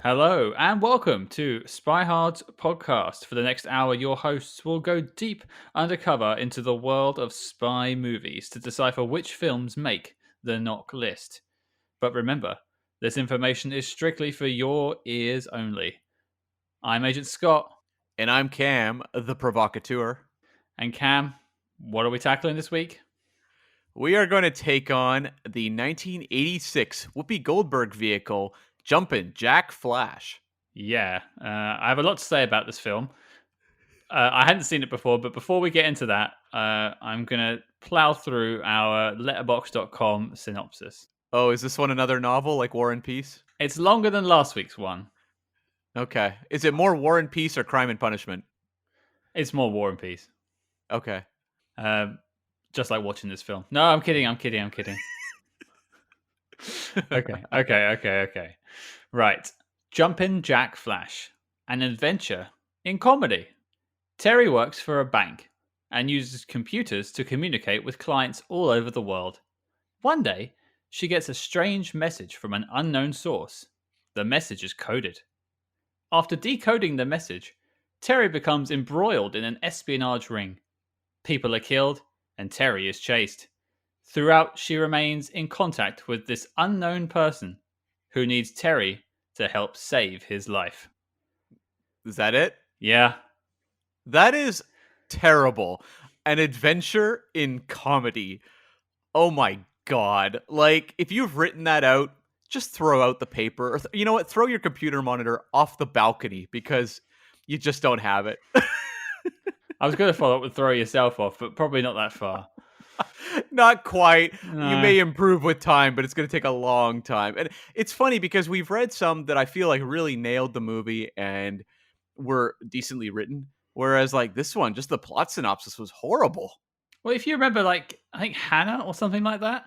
Hello and welcome to SpyHards podcast. For the next hour, your hosts will go deep undercover into the world of spy movies to decipher which films make the NOC list. But remember, this information is strictly for your ears only. I'm Agent Scott. And I'm Cam, the provocateur. And Cam, what are we tackling this week? We are going to take on the 1986 Whoopi Goldberg vehicle, Jumpin' Jack Flash. Yeah, I have a lot to say about this film. I hadn't seen it before, but before we get into that, I'm going to plow through our letterbox.com synopsis. Oh, is this one another novel like War and Peace? It's longer than last week's one. Okay. Is it more War and Peace or Crime and Punishment? It's more War and Peace. Okay. Just like watching this film. No, I'm kidding. Okay. Right. Jumpin' Jack Flash. An adventure in comedy. Terry works for a bank and uses computers to communicate with clients all over the world. One day, she gets a strange message from an unknown source. The message is coded. After decoding the message, Terry becomes embroiled in an espionage ring. People are killed, and Terry is chased. Throughout, she remains in contact with this unknown person who needs Terry to help save his life. Is that it? Yeah. That is terrible. An adventure in comedy. Oh my god. Like, if you've written that out, just throw out the paper. Or you know what? Throw your computer monitor off the balcony because you just don't have it. I was going to follow up with throw yourself off, but probably not that far. Not quite. No. You may improve with time, but it's going to take a long time. And it's funny because we've read some that I feel like really nailed the movie and were decently written. Whereas like this one, just the plot synopsis was horrible. Well, if you remember, like, I think Hannah or something like that,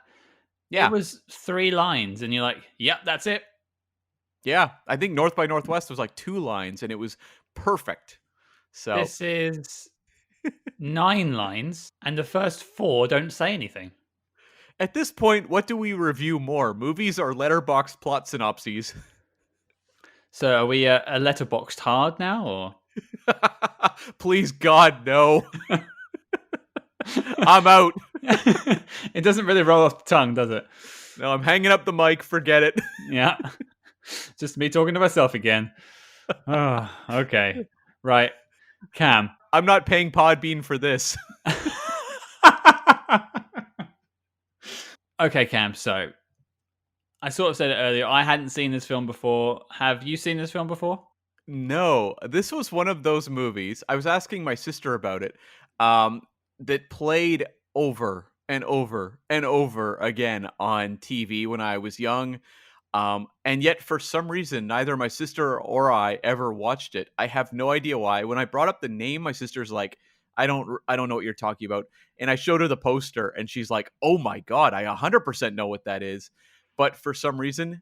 Yeah. it was 3 lines, and you're like, yep, that's it. Yeah. I think North by Northwest was like 2 lines and it was perfect. So This is 9 lines, and the first 4 don't say anything. at this point, what do we review more? Movies or letterboxd plot synopses? So are we a letterboxed hard now, or? Please, God, no. I'm out. It doesn't really roll off the tongue, does it? No, I'm hanging up the mic. Forget it. Yeah. Just me talking to myself again. Oh, okay. Right. Cam. I'm not paying Podbean for this. Okay, Cam. So I sort of said it earlier. I hadn't seen this film before. Have you seen this film before? No, this was one of those movies. I was asking my sister about it. That played over and over and over again on TV when I was young. And yet, for some reason, neither my sister or I ever watched it. I have no idea why. When I brought up the name, my sister's like, I don't know what you're talking about." And I showed her the poster, and she's like, "Oh my god, I 100% know what that is." But for some reason,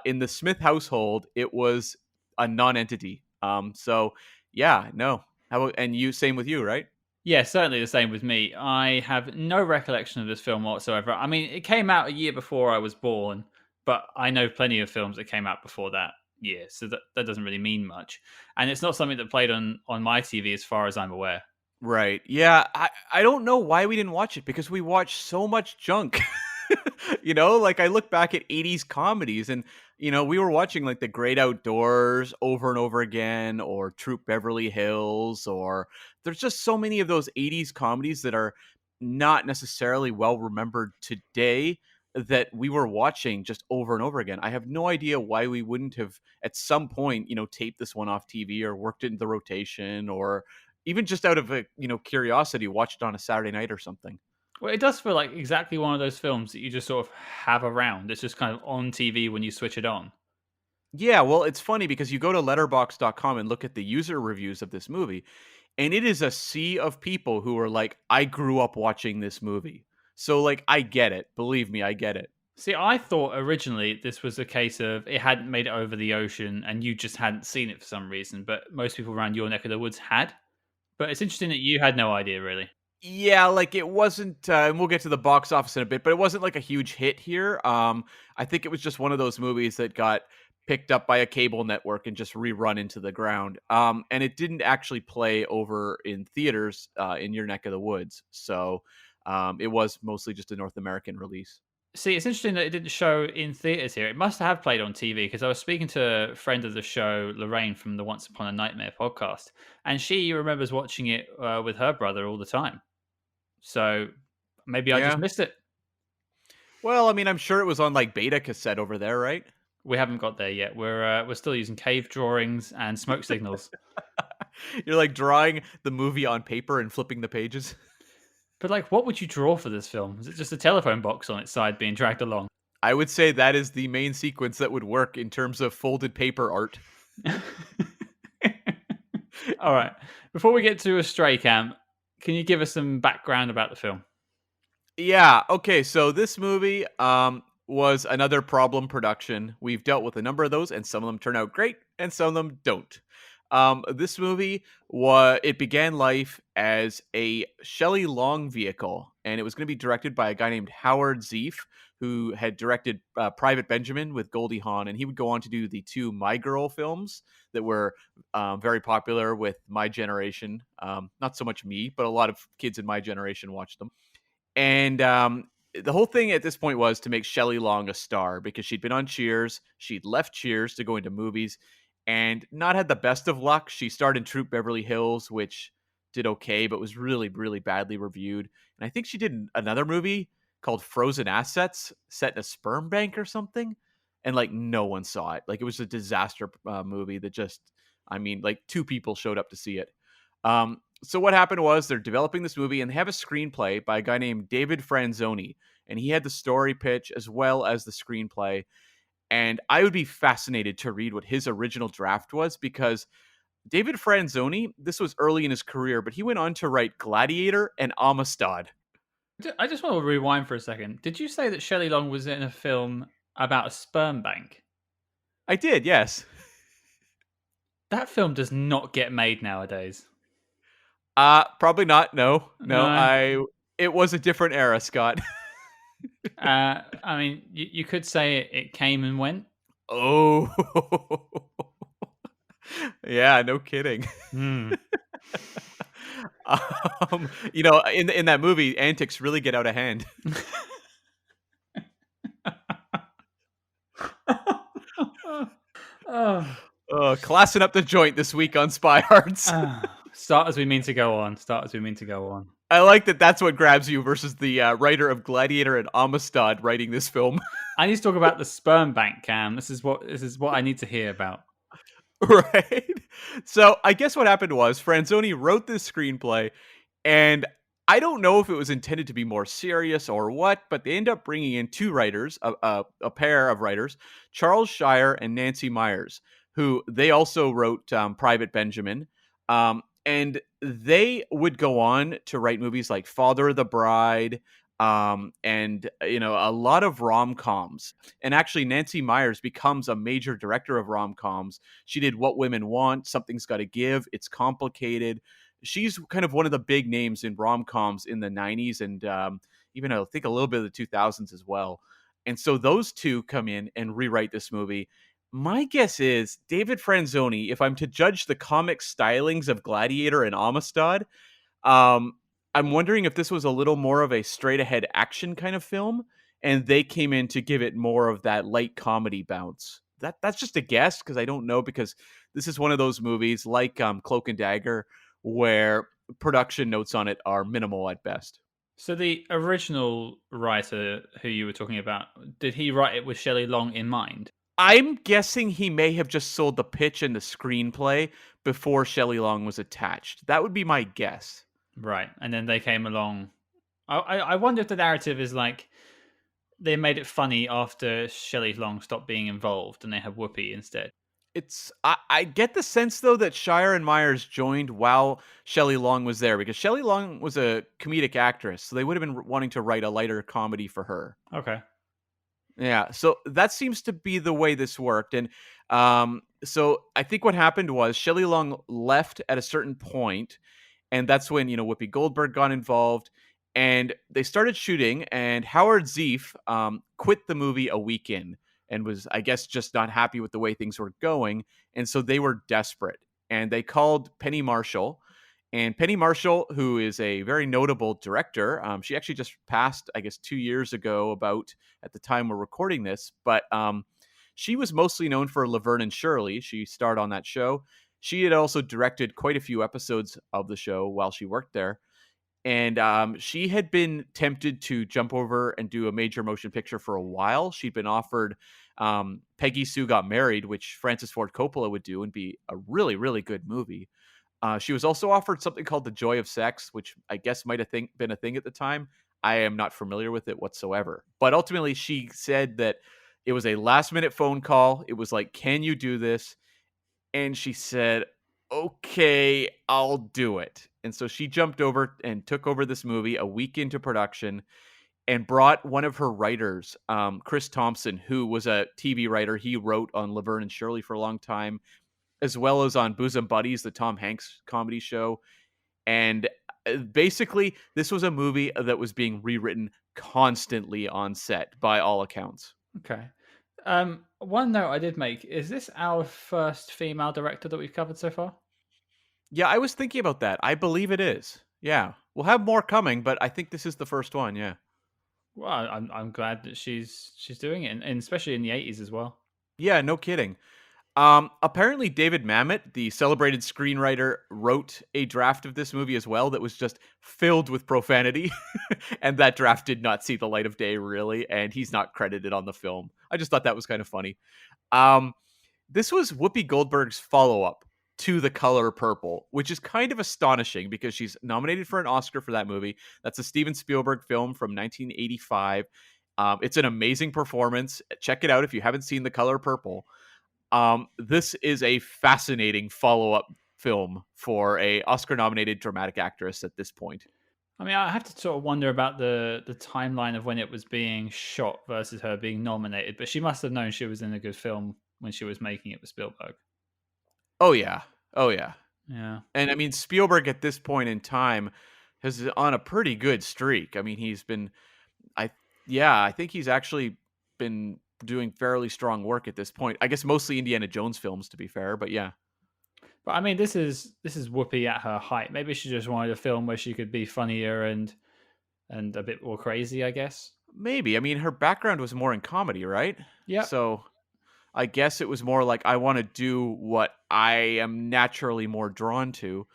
in the Smith household, it was a non-entity. So yeah, no. How about, and you? Same with you, right? Yeah, certainly the same with me. I have no recollection of this film whatsoever. I mean, it came out a year before I was born, but I know plenty of films that came out before that year, so that doesn't really mean much. And it's not something that played on my TV as far as I'm aware. Right. Yeah. I don't know why we didn't watch it because we watched so much junk. Like I look back at 80s comedies and, we were watching like The Great Outdoors over and over again or Troop Beverly Hills, or there's just so many of those 80s comedies that are not necessarily well remembered today that we were watching just over and over again. I have no idea why we wouldn't have at some point, taped this one off TV or worked it into the rotation or even just out of a, curiosity, watched it on a Saturday night or something. Well, it does feel like exactly one of those films that you just sort of have around. It's just kind of on TV when you switch it on. Yeah, well, it's funny because you go to letterbox.com and look at the user reviews of this movie, and it is a sea of people who are like, I grew up watching this movie. So, like, I get it. Believe me, I get it. See, I thought originally this was a case of it hadn't made it over the ocean and you just hadn't seen it for some reason, but most people around your neck of the woods had. But it's interesting that you had no idea, really. Yeah, like it wasn't, and we'll get to the box office in a bit, but it wasn't like a huge hit here. I think it was just one of those movies that got picked up by a cable network and just rerun into the ground. And it didn't actually play over in theaters in your neck of the woods. So it was mostly just a North American release. See, it's interesting that it didn't show in theaters here. It must have played on TV because I was speaking to a friend of the show, Lorraine from the Once Upon a Nightmare podcast, and she remembers watching it with her brother all the time. So maybe I just Yeah. missed it. Well, I mean, I'm sure it was on like beta cassette over there, right? We haven't got there yet. We're still using cave drawings and smoke signals. You're like drawing the movie on paper and flipping the pages. But like, what would you draw for this film? Is it just a telephone box on its side being dragged along? I would say that is the main sequence that would work in terms of folded paper art. All right. Before we get to a stray cam, can you give us some background about the film? Yeah. Okay. So this movie was another problem production. We've dealt with a number of those, and some of them turn out great, and some of them don't. This movie it began life as a Shelley Long vehicle, and it was going to be directed by a guy named Howard Zeef, who had directed Private Benjamin with Goldie Hawn, and he would go on to do the two My Girl films that were very popular with my generation. Not so much me, but a lot of kids in my generation watched them. And the whole thing at this point was to make Shelley Long a star because she'd been on Cheers. She'd left Cheers to go into movies and not had the best of luck. She starred in Troop Beverly Hills, which did okay, but was really, really badly reviewed. And I think she did another movie called Frozen Assets set in a sperm bank or something. And like no one saw it. Like it was a disaster movie that just, I mean, like two people showed up to see it. So what happened was they're developing this movie and they have a screenplay by a guy named David Franzoni, and he had the story pitch as well as the screenplay. And I would be fascinated to read what his original draft was because David Franzoni, this was early in his career, but he went on to write Gladiator and Amistad. I just want to rewind for a second. Did you say that Shelley Long was in a film about a sperm bank? I did, yes. That film does not get made nowadays. Probably not. No. No. It was a different era, Scott. I mean, you could say it came and went. Oh. Yeah, no kidding. Hmm. In that movie, antics really get out of hand. Oh. Classing up the joint this week on SpyHards. Start as we mean to go on. Start as we mean to go on. I like that that's what grabs you versus the writer of Gladiator and Amistad writing this film. I need to talk about the sperm bank, Cam. This is what I need to hear about. Right? So I guess what happened was Franzoni wrote this screenplay, and I don't know if it was intended to be more serious or what, but they end up bringing in two writers, a pair of writers, Charles Shire and Nancy Myers, who they also wrote Private Benjamin. And they would go on to write movies like Father of the Bride, and a lot of rom-coms. And actually Nancy Myers becomes a major director of rom-coms. She did What Women Want, Something's Gotta Give, It's Complicated. She's kind of one of the big names in rom-coms in the 90s and even I think a little bit of the 2000s as well. And so those two come in and rewrite this movie. My guess is David Franzoni, if I'm to judge the comic stylings of Gladiator and Amistad, I'm wondering if this was a little more of a straight ahead action kind of film, and they came in to give it more of that light comedy bounce. That's just a guess because I don't know, because this is one of those movies like Cloak and Dagger where production notes on it are minimal at best. So the original writer who you were talking about, did he write it with Shelley Long in mind? I'm guessing he may have just sold the pitch and the screenplay before Shelley Long was attached. That would be my guess. Right. And then they came along. I wonder if the narrative is like they made it funny after Shelley Long stopped being involved and they have Whoopi instead. I get the sense though that Shire and Myers joined while Shelley Long was there, because Shelley Long was a comedic actress, so they would have been wanting to write a lighter comedy for her. Okay. Yeah, so that seems to be the way this worked. And so I think what happened was Shelley Long left at a certain point, and that's when, Whoopi Goldberg got involved, and they started shooting, and Howard Zeef quit the movie a week in. and was, I guess, just not happy with the way things were going. And so they were desperate, and they called Penny Marshall. And Penny Marshall, who is a very notable director, she actually just passed, I guess, 2 years ago, about at the time we're recording this. But she was mostly known for Laverne and Shirley. She starred on that show. She had also directed quite a few episodes of the show while she worked there. And she had been tempted to jump over and do a major motion picture for a while. She'd been offered Peggy Sue Got Married, which Francis Ford Coppola would do and be a really, really good movie. She was also offered something called The Joy of Sex, which I guess might have been a thing at the time. I am not familiar with it whatsoever. But ultimately, she said that it was a last minute phone call. It was like, can you do this? And she said, okay, I'll do it. And so she jumped over and took over this movie a week into production and brought one of her writers, Chris Thompson, who was a TV writer. He wrote on Laverne and Shirley for a long time, as well as on Bosom Buddies, the Tom Hanks comedy show. And basically, this was a movie that was being rewritten constantly on set by all accounts. Okay. One note I did make, is this our first female director that we've covered so far? Yeah, I was thinking about that. I believe it is. Yeah. We'll have more coming, but I think this is the first one. Yeah. Well, I'm glad that she's doing it, and especially in the 80s as well. Yeah, no kidding. Apparently, David Mamet, the celebrated screenwriter, wrote a draft of this movie as well that was just filled with profanity. And that draft did not see the light of day, really. And he's not credited on the film. I just thought that was kind of funny. Um, this was Whoopi Goldberg's follow up to The Color Purple, which is kind of astonishing because she's nominated for an Oscar for that movie. That's a Steven Spielberg film from 1985. It's an amazing performance. Check it out if you haven't seen The Color Purple. This is a fascinating follow-up film for a Oscar-nominated dramatic actress at this point. I mean, I have to sort of wonder about the timeline of when it was being shot versus her being nominated, but she must have known she was in a good film when she was making it with Spielberg. Oh yeah. Oh yeah. Yeah. And I mean, Spielberg at this point in time is on a pretty good streak. I mean, he's been I think he's actually been doing fairly strong work at this point. I guess mostly Indiana Jones films, to be fair, but yeah. But I mean, this is Whoopi at her height. Maybe she just wanted a film where she could be funnier and a bit more crazy, I guess. Maybe. I mean, her background was more in comedy, right? Yeah. So I guess it was more like, I want to do what I am naturally more drawn to.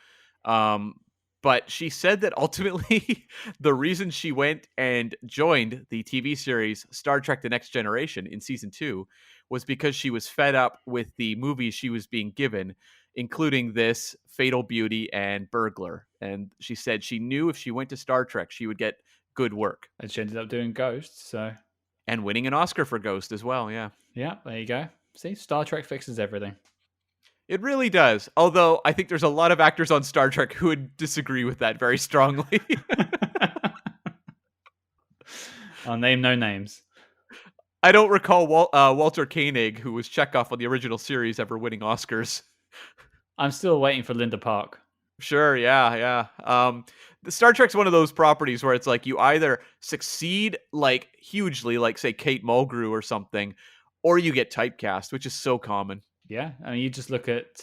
But she said that ultimately the reason she went and joined the TV series Star Trek The Next Generation in season 2 was because she was fed up with the movies she was being given, including this, Fatal Beauty, and Burglar. And she said she knew if she went to Star Trek, she would get good work. And she ended up doing Ghost, so. And winning an Oscar for Ghost as well, yeah. Yeah, there you go. See, Star Trek fixes everything. It really does. Although I think there's a lot of actors on Star Trek who would disagree with that very strongly. I'll name no names. I don't recall Walter Koenig, who was Chekhov on the original series, ever winning Oscars. I'm still waiting for Linda Park. Sure, yeah. The Star Trek's one of those properties where it's like you either succeed like hugely, like say Kate Mulgrew or something, or you get typecast, which is so common. Yeah, I mean, you just look at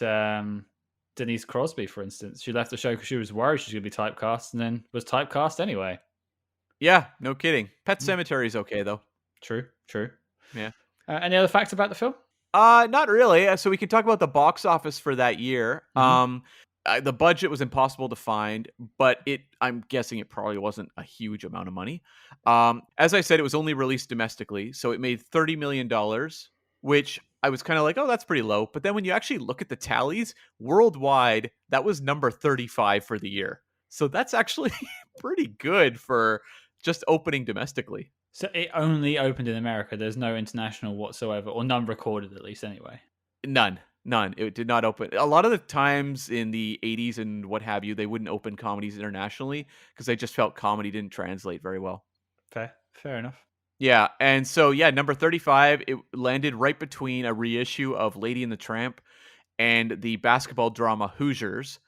Denise Crosby, for instance. She left the show because she was worried she was going to be typecast, and then was typecast anyway. Yeah, no kidding. Pet Sematary is okay though. True. Yeah. Any other facts about the film? Not really. So we can talk about the box office for that year. Mhm. The budget was impossible to find, but I'm guessing it probably wasn't a huge amount of money. As I said, it was only released domestically, so it made $30 million, which I was kind of like, oh, that's pretty low. But then when you actually look at the tallies worldwide, that was number 35 for the year. So that's actually pretty good for just opening domestically. So it only opened in America. There's no international whatsoever, or none recorded at least anyway. None. It did not open. A lot of the times in the 80s and what have you, they wouldn't open comedies internationally because they just felt comedy didn't translate very well. Fair enough. Yeah, and so yeah, number 35, it landed right between a reissue of Lady and the Tramp and the basketball drama Hoosiers.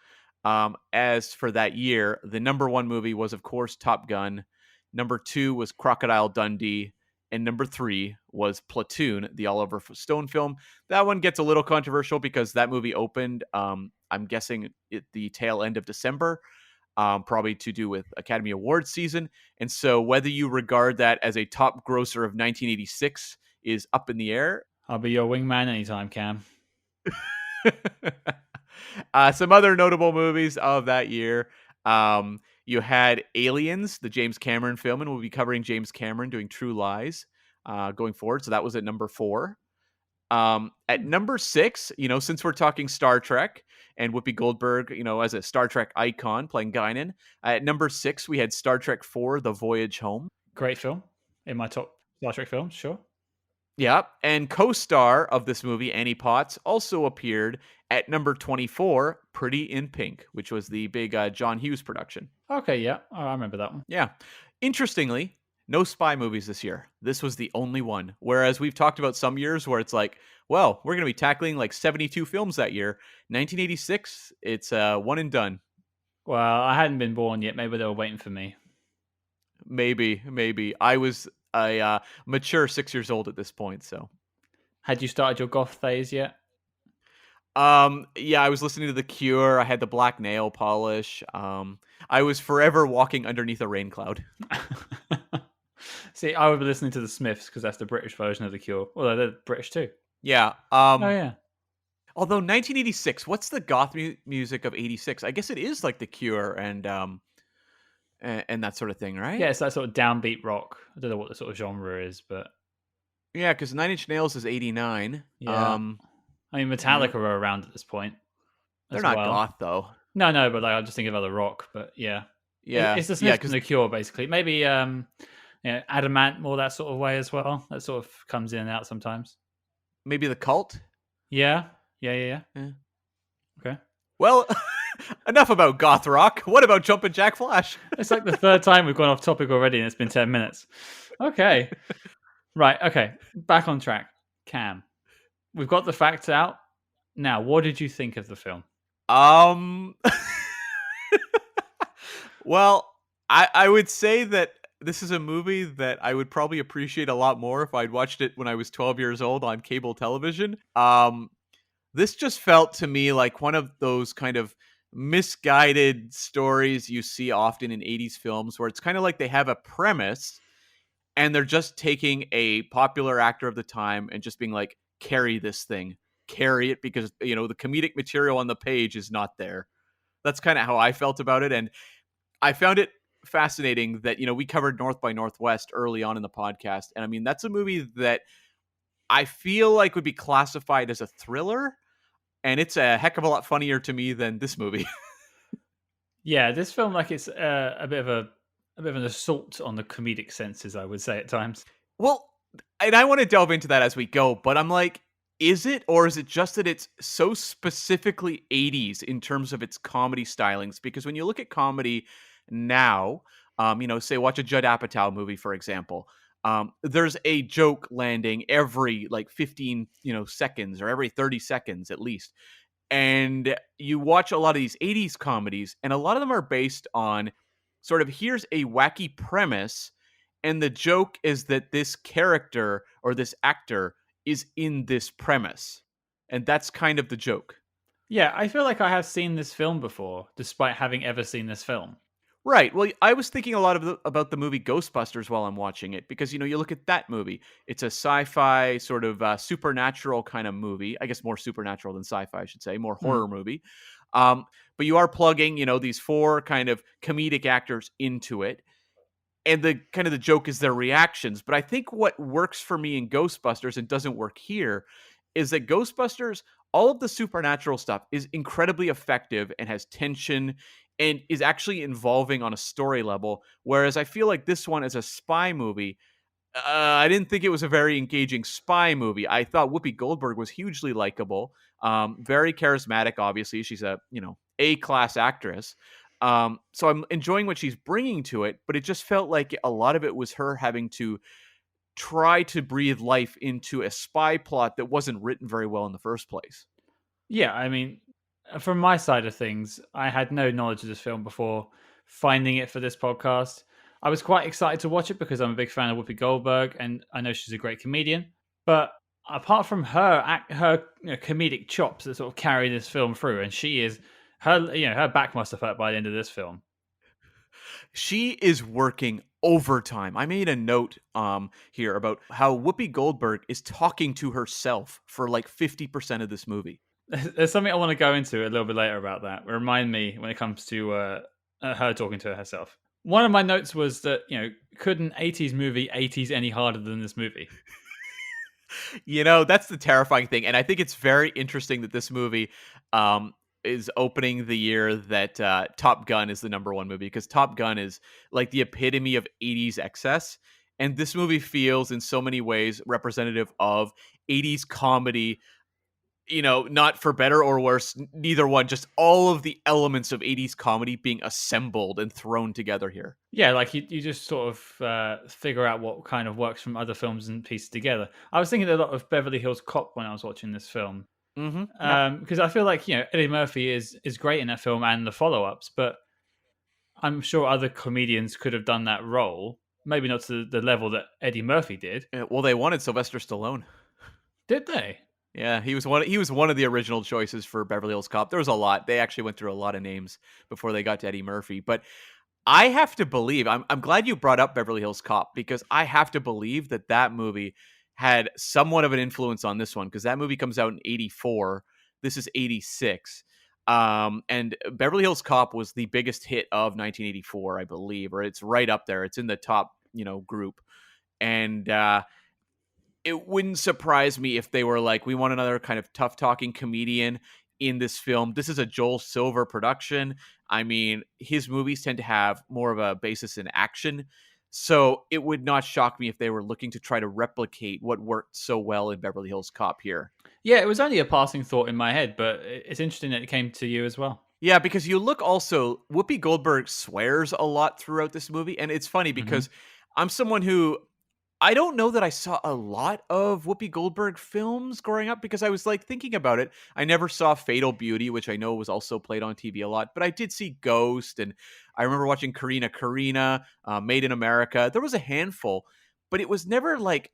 As for that year, the number one movie was, of course, Top Gun. Number 2 was Crocodile Dundee. And number 3 was Platoon, the Oliver Stone film. That one gets a little controversial because that movie opened, I'm guessing, at the tail end of December, probably to do with Academy Awards season. And so whether you regard that as a top grosser of 1986 is up in the air. I'll be your wingman anytime, Cam. Some other notable movies of that year. You had Aliens, the James Cameron film, and we'll be covering James Cameron doing True Lies going forward. So that was at number 4. At number 6, since we're talking Star Trek and Whoopi Goldberg, as a Star Trek icon playing Guinan, at number 6, we had Star Trek 4, The Voyage Home. Great film. In my top Star Trek films, sure. Yeah, and co-star of this movie, Annie Potts, also appeared at number 24, Pretty in Pink, which was the big John Hughes production. Okay, yeah. Oh, I remember that one. Yeah. Interestingly, no spy movies this year. This was the only one. Whereas we've talked about some years where it's like, well, we're going to be tackling like 72 films that year. 1986, it's one and done. Well, I hadn't been born yet. Maybe they were waiting for me. Maybe. I was a mature 6 years old at this point, so. Had you started your goth phase yet? Yeah, I was listening to The Cure. I had the black nail polish. I was forever walking underneath a rain cloud. See, I would be listening to the Smiths because that's the British version of The Cure. Although they're British too. Yeah. Oh, yeah. Although 1986, what's the goth music of 86? I guess it is like The Cure and that sort of thing, right? Yeah, it's that sort of downbeat rock. I don't know what the sort of genre is, but yeah, because 9 Inch Nails is 89. Yeah. I mean, Metallica are around at this point. They're not goth though. No, but like I'm just thinking of other rock. But yeah, it's the Smiths and The Cure basically. Maybe Adamant, more that sort of way as well. That sort of comes in and out sometimes. Maybe The Cult. Yeah. Okay. Well, enough about goth rock. What about Jumpin' Jack Flash? It's like the third time we've gone off topic already, and it's been 10 minutes. Okay. Right. Okay. Back on track. Cam, we've got the facts out. Now, what did you think of the film? Well, I would say that this is a movie that I would probably appreciate a lot more if I'd watched it when I was 12 years old on cable television. This just felt to me like one of those kind of misguided stories you see often in 80s films where it's kind of like they have a premise and they're just taking a popular actor of the time and just being like, carry this thing, carry it, because, the comedic material on the page is not there. That's kind of how I felt about it. And I found it fascinating that, we covered North by Northwest early on in the podcast. And I mean, that's a movie that I feel like would be classified as a thriller. And it's a heck of a lot funnier to me than this movie. Yeah, this film, like, it's a bit of an assault on the comedic senses, I would say at times. Well, and I want to delve into that as we go, but I'm like, is it, or is it just that it's so specifically 80s in terms of its comedy stylings? Because when you look at comedy now, say watch a Judd Apatow movie, for example, there's a joke landing every like 15, seconds, or every 30 seconds at least. And you watch a lot of these 80s comedies, and a lot of them are based on sort of, here's a wacky premise, and the joke is that this character or this actor is in this premise. And that's kind of the joke. Yeah, I feel like I have seen this film before, despite having ever seen this film. Right. Well, I was thinking a lot about the movie Ghostbusters while I'm watching it, because, you look at that movie. It's a sci-fi sort of supernatural kind of movie. I guess more supernatural than sci-fi, I should say, more horror movie. But you are plugging, these 4 kind of comedic actors into it. And the kind of the joke is their reactions. But I think what works for me in Ghostbusters and doesn't work here is that Ghostbusters, all of the supernatural stuff is incredibly effective and has tension and is actually involving on a story level. Whereas I feel like this one is a spy movie. I didn't think it was a very engaging spy movie. I thought Whoopi Goldberg was hugely likable, very charismatic. Obviously, she's a A-class actress. So I'm enjoying what she's bringing to it, but it just felt like a lot of it was her having to try to breathe life into a spy plot that wasn't written very well in the first place. Yeah, I mean, from my side of things, I had no knowledge of this film before finding it for this podcast. I was quite excited to watch it because I'm a big fan of Whoopi Goldberg, and I know she's a great comedian. But apart from her comedic chops that sort of carry this film through, and she is her back must have hurt by the end of this film. She is working overtime. I made a note here about how Whoopi Goldberg is talking to herself for like 50% of this movie. There's something I want to go into a little bit later about that. Remind me when it comes to her talking to herself. One of my notes was that could an '80s movie '80s any harder than this movie? That's the terrifying thing. And I think it's very interesting that this movie is opening the year that Top Gun is the number one movie, because Top Gun is like the epitome of 80s excess. And this movie feels in so many ways representative of 80s comedy, not for better or worse, neither one, just all of the elements of 80s comedy being assembled and thrown together here. Yeah, like you just sort of figure out what kind of works from other films and piece together. I was thinking a lot of Beverly Hills Cop when I was watching this film, Yeah. because I feel like Eddie Murphy is great in that film and the follow-ups, but I'm sure other comedians could have done that role, maybe not to the level that Eddie Murphy did. Well, they wanted Sylvester Stallone. Did they? Yeah, he was one of the original choices for Beverly Hills Cop. There was a lot. They actually went through a lot of names before they got to Eddie Murphy. But I have to believe, I'm glad you brought up Beverly Hills Cop, because I have to believe that movie had somewhat of an influence on this one, because that movie comes out in 84. This is 86. And Beverly Hills Cop was the biggest hit of 1984, I believe, or it's right up there. It's in the top, group. And it wouldn't surprise me if they were like, we want another kind of tough talking comedian in this film. This is a Joel Silver production. I mean, his movies tend to have more of a basis in action. So it would not shock me if they were looking to try to replicate what worked so well in Beverly Hills Cop here. Yeah, it was only a passing thought in my head, but it's interesting that it came to you as well. Yeah, because you look also, Whoopi Goldberg swears a lot throughout this movie. And it's funny because I'm someone who, I don't know that I saw a lot of Whoopi Goldberg films growing up, because I was like thinking about it. I never saw Fatal Beauty, which I know was also played on TV a lot, but I did see Ghost, and I remember watching Karina, Made in America. There was a handful, but it was never like,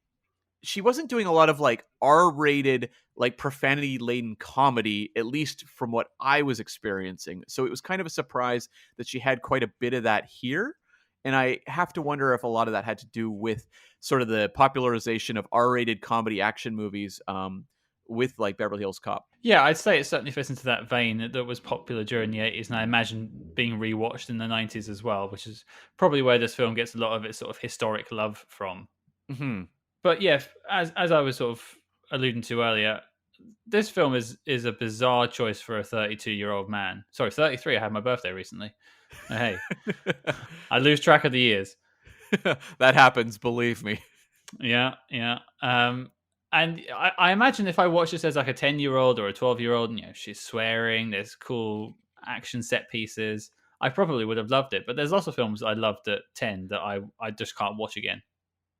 she wasn't doing a lot of like R-rated, like profanity laden comedy, at least from what I was experiencing. So it was kind of a surprise that she had quite a bit of that here. And I have to wonder if a lot of that had to do with sort of the popularization of R-rated comedy action movies with like Beverly Hills Cop. Yeah, I'd say it certainly fits into that vein that was popular during the 80s, and I imagine being rewatched in the 90s as well, which is probably where this film gets a lot of its sort of historic love from. Mm-hmm. But yeah, as I was sort of alluding to earlier, this film is a bizarre choice for a 32-year-old man. Sorry, 33. I had my birthday recently. Hey, I lose track of the years. That happens, believe me. Yeah. And I imagine if I watch this as like a 10-year-old or a 12-year-old, and she's swearing, there's cool action set pieces, I probably would have loved it. But there's lots of films I loved at 10 that I just can't watch again.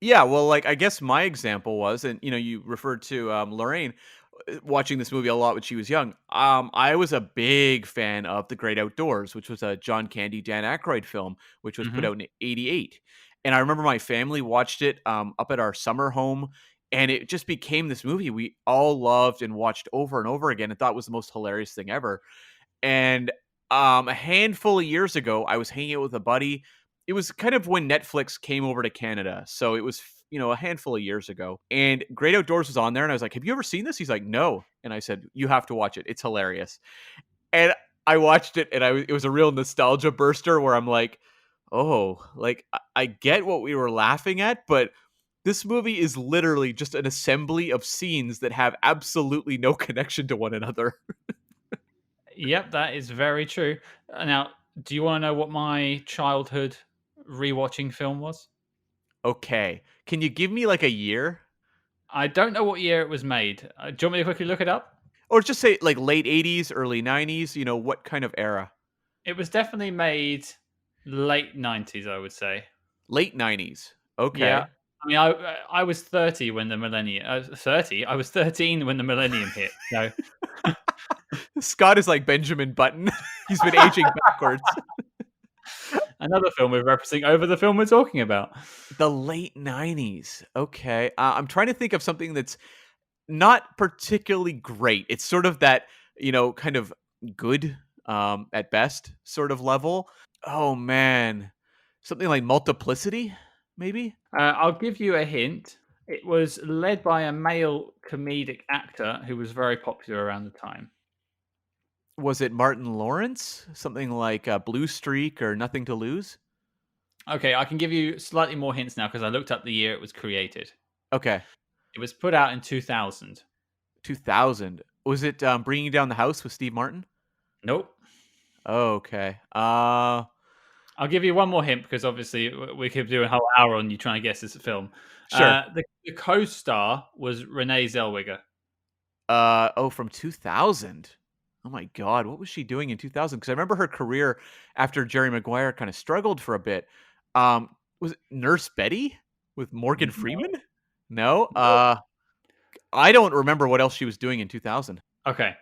Yeah, well, like, I guess my example was, and you referred to Lorraine watching this movie a lot when she was young. I was a big fan of The Great Outdoors, which was a John Candy, Dan Aykroyd film, which was put out in '88. And I remember my family watched it up at our summer home, and it just became this movie we all loved and watched over and over again and thought was the most hilarious thing ever. And a handful of years ago, I was hanging out with a buddy. It was kind of when Netflix came over to Canada. So it was, a handful of years ago. And Great Outdoors was on there. And I was like, have you ever seen this? He's like, no. And I said, you have to watch it. It's hilarious. And I watched it, and it was a real nostalgia burster where I'm like, oh, like, I get what we were laughing at, but this movie is literally just an assembly of scenes that have absolutely no connection to one another. Yep, that is very true. Now, do you want to know what my childhood rewatching film was? Okay. Can you give me like a year? I don't know what year it was made. Do you want me to quickly look it up? Or just say like late 80s, early 90s, what kind of era? It was definitely made late 90s, I would say. Late 90s. Okay. Yeah. I mean, I was 30 when the millennium... 30? I was 13 when the millennium hit. So... Scott is like Benjamin Button. He's been aging backwards. Another film we're referencing over the film we're talking about. The late 90s. Okay. I'm trying to think of something that's not particularly great. It's sort of that, kind of good, at best sort of level. Oh, man. Something like Multiplicity, maybe? I'll give you a hint. It was led by a male comedic actor who was very popular around the time. Was it Martin Lawrence? Something like Blue Streak or Nothing to Lose? Okay, I can give you slightly more hints now because I looked up the year it was created. Okay. It was put out in 2000. 2000. Was it Bringing Down the House with Steve Martin? Nope. Okay. I'll give you one more hint because obviously we could do a whole hour on you trying to guess this film. Sure. The co-star was Renee Zellweger. From 2000. Oh my god, what was she doing in 2000? Because I remember her career after Jerry Maguire kind of struggled for a bit. Was it Nurse Betty with Morgan Freeman? No. I don't remember what else she was doing in 2000. Okay,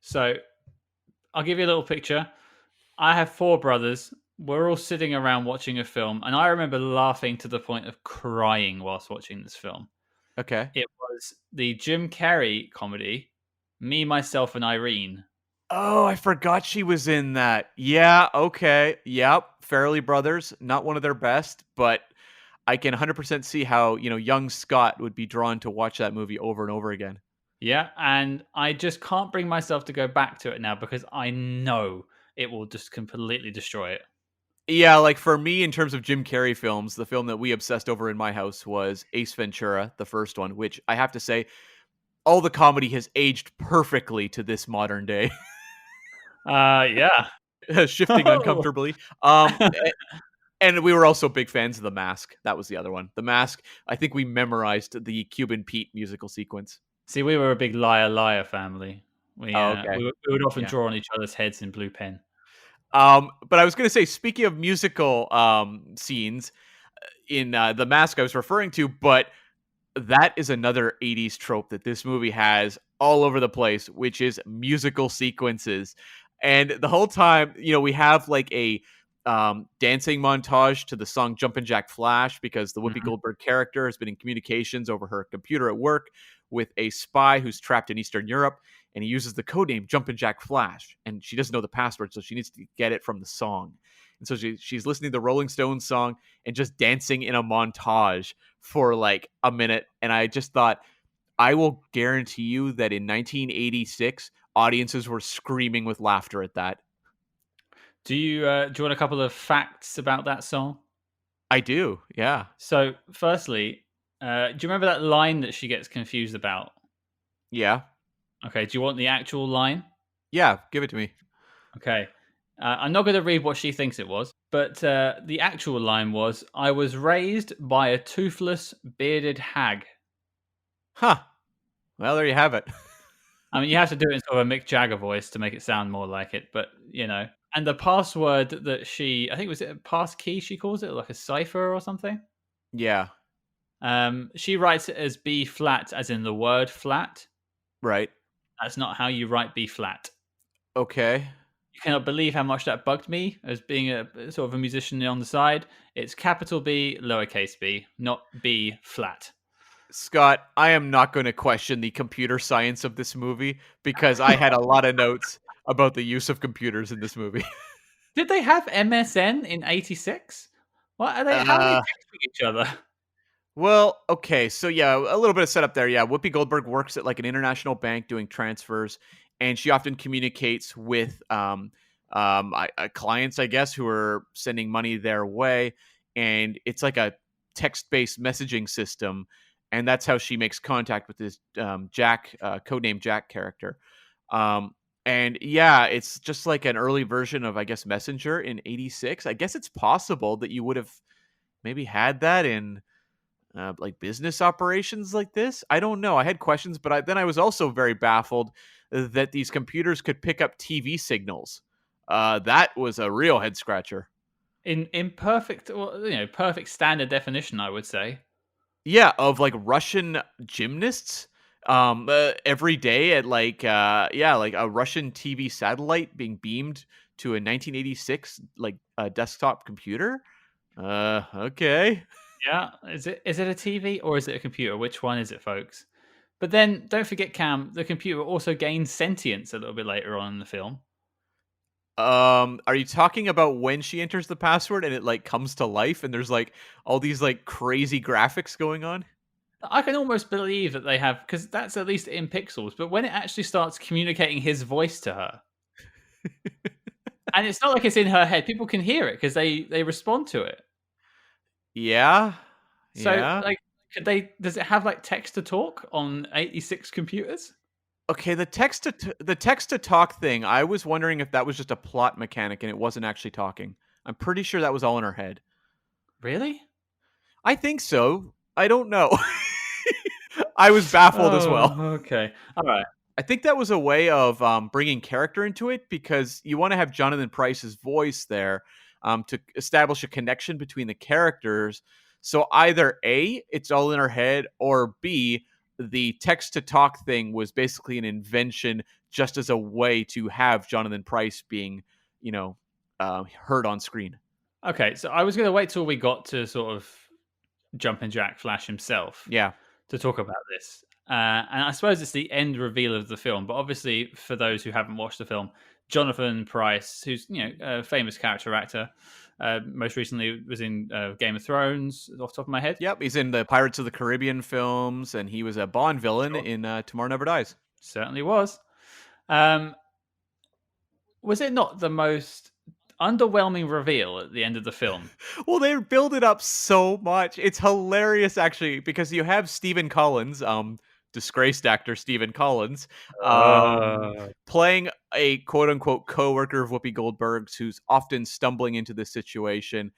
so I'll give you a little picture. I have four brothers. We're all sitting around watching a film, and I remember laughing to the point of crying whilst watching this film. Okay. It was the Jim Carrey comedy, Me, Myself, and Irene. Oh, I forgot she was in that. Yeah, okay. Yep. Fairley Brothers, not one of their best, but I can 100% see how, young Scott would be drawn to watch that movie over and over again. Yeah, and I just can't bring myself to go back to it now because I know it will just completely destroy it. Yeah, like for me, in terms of Jim Carrey films, the film that we obsessed over in my house was Ace Ventura, the first one, which I have to say, all the comedy has aged perfectly to this modern day. Yeah. Shifting Oh. uncomfortably. And we were also big fans of The Mask. That was the other one. The Mask, I think we memorized the Cuban Pete musical sequence. See, we were a big liar liar family. We Oh, uh, okay. we would often Yeah. draw on each other's heads in blue pen. But I was going to say, speaking of musical scenes in The Mask, I was referring to, but that is another 80s trope that this movie has all over the place, which is musical sequences. And the whole time, we have like a dancing montage to the song Jumpin' Jack Flash because the Whoopi Mhm. Goldberg character has been in communications over her computer at work with a spy who's trapped in Eastern Europe. And he uses the codename Jumpin' Jack Flash. And she doesn't know the password, so she needs to get it from the song. And so she's listening to the Rolling Stones song and just dancing in a montage for like a minute. And I just thought, I will guarantee you that in 1986, audiences were screaming with laughter at that. Do you want a couple of facts about that song? I do, yeah. So, firstly, do you remember that line that she gets confused about? Yeah. Okay, do you want the actual line? Yeah, give it to me. Okay. I'm not going to read what she thinks it was, but the actual line was I was raised by a toothless, bearded hag. Huh. Well, there you have it. I mean, you have to do it in sort of a Mick Jagger voice to make it sound more like it, but you know. And the password that I think was it a pass key she calls it, like a cipher or something? Yeah, She writes it as B flat, as in the word flat. right. That's not how you write B flat. Okay. You cannot believe how much that bugged me as being a sort of a musician on the side. It's capital B, lowercase b, not B flat. Scott, I am not going to question the computer science of this movie because I had a lot of notes about the use of computers in this movie. Did they have MSN in '86? What are they? How are they Uh, texting each other? Well, okay, so yeah, a little bit of setup there. Yeah, Whoopi Goldberg works at like an international bank doing transfers, and she often communicates with clients, I guess, who are sending money their way, and it's like a text-based messaging system, and that's how she makes contact with this Jack, codename Jack character. And yeah, it's just like an early version of, I guess, Messenger in '86. I guess it's possible that you would have maybe had that in like business operations like this. I don't know. I had questions, but then I was also very baffled that these computers could pick up TV signals. That was a real head scratcher. In perfect, well, perfect standard definition, I would say. Yeah, of like Russian gymnasts every day at like yeah, like a Russian TV satellite being beamed to a 1986 like desktop computer. Okay. Yeah, is it a TV or is it a computer? Which one is it, folks? But then don't forget, Cam, the computer also gains sentience a little bit later on in the film. Are you talking about when she enters the password and it like comes to life and there's like all these like crazy graphics going on? I can almost believe that they have, because that's at least in pixels. But when it actually starts communicating his voice to her, and it's not like it's in her head, people can hear it because they respond to it. Yeah. So, Yeah. like, could they? Does it have like text to talk on 86 computers? Okay, the text to talk thing, I was wondering if that was just a plot mechanic and it wasn't actually talking. I'm pretty sure that was all in her head. Really? I think so. I don't know. I was baffled as well. Oh, okay. All right. I think that was a way of bringing character into it because you want to have Jonathan Pryce's voice there to establish a connection between the characters. So either A, it's all in her head, or B, the text to talk thing was basically an invention just as a way to have Jonathan Pryce being, you know, heard on screen. Okay. So I was going to wait till we got to sort of Jumpin' Jack Flash himself Yeah. to talk about this. And I suppose it's the end reveal of the film. But obviously, for those who haven't watched the film, Jonathan Pryce, who's a famous character actor, most recently was in Game of Thrones, off the top of my head. Yep. He's in the Pirates of the Caribbean films, and he was a Bond villain Sure, in Tomorrow Never Dies. certainly was. Um, was it not the most underwhelming reveal at the end of the film? Well, they build it up so much. It's hilarious actually because you have Stephen Collins, disgraced actor Stephen Collins, Uh, playing a quote unquote coworker of Whoopi Goldberg's who's often stumbling into this situation.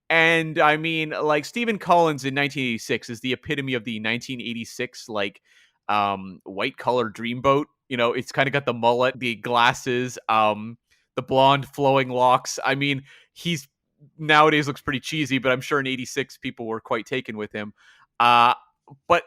And I mean, like Stephen Collins in 1986 is the epitome of the 1986 like white collar dreamboat. You know, it's kind of got the mullet, the glasses, the blonde flowing locks. I mean, he's nowadays looks pretty cheesy, but I'm sure in 86 people were quite taken with him. Uh but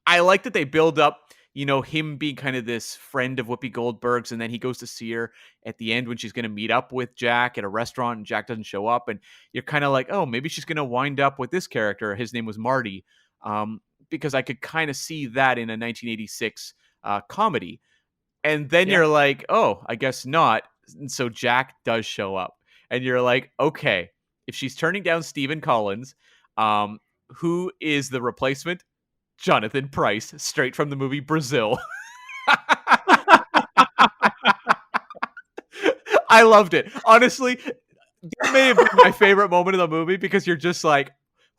I like that they build up, him being kind of this friend of Whoopi Goldberg's, and then he goes to see her at the end when she's going to meet up with Jack at a restaurant, and Jack doesn't show up, and you're kind of like, oh, maybe she's going to wind up with this character. His name was Marty, because I could kind of see that in a 1986 comedy. And then yeah. you're like, oh, I guess not. And so Jack does show up, and you're like, okay, if she's turning down Stephen Collins, who is the replacement? Jonathan Pryce, straight from the movie Brazil. I loved it. Honestly, that may have been my favorite moment of the movie because you're just like,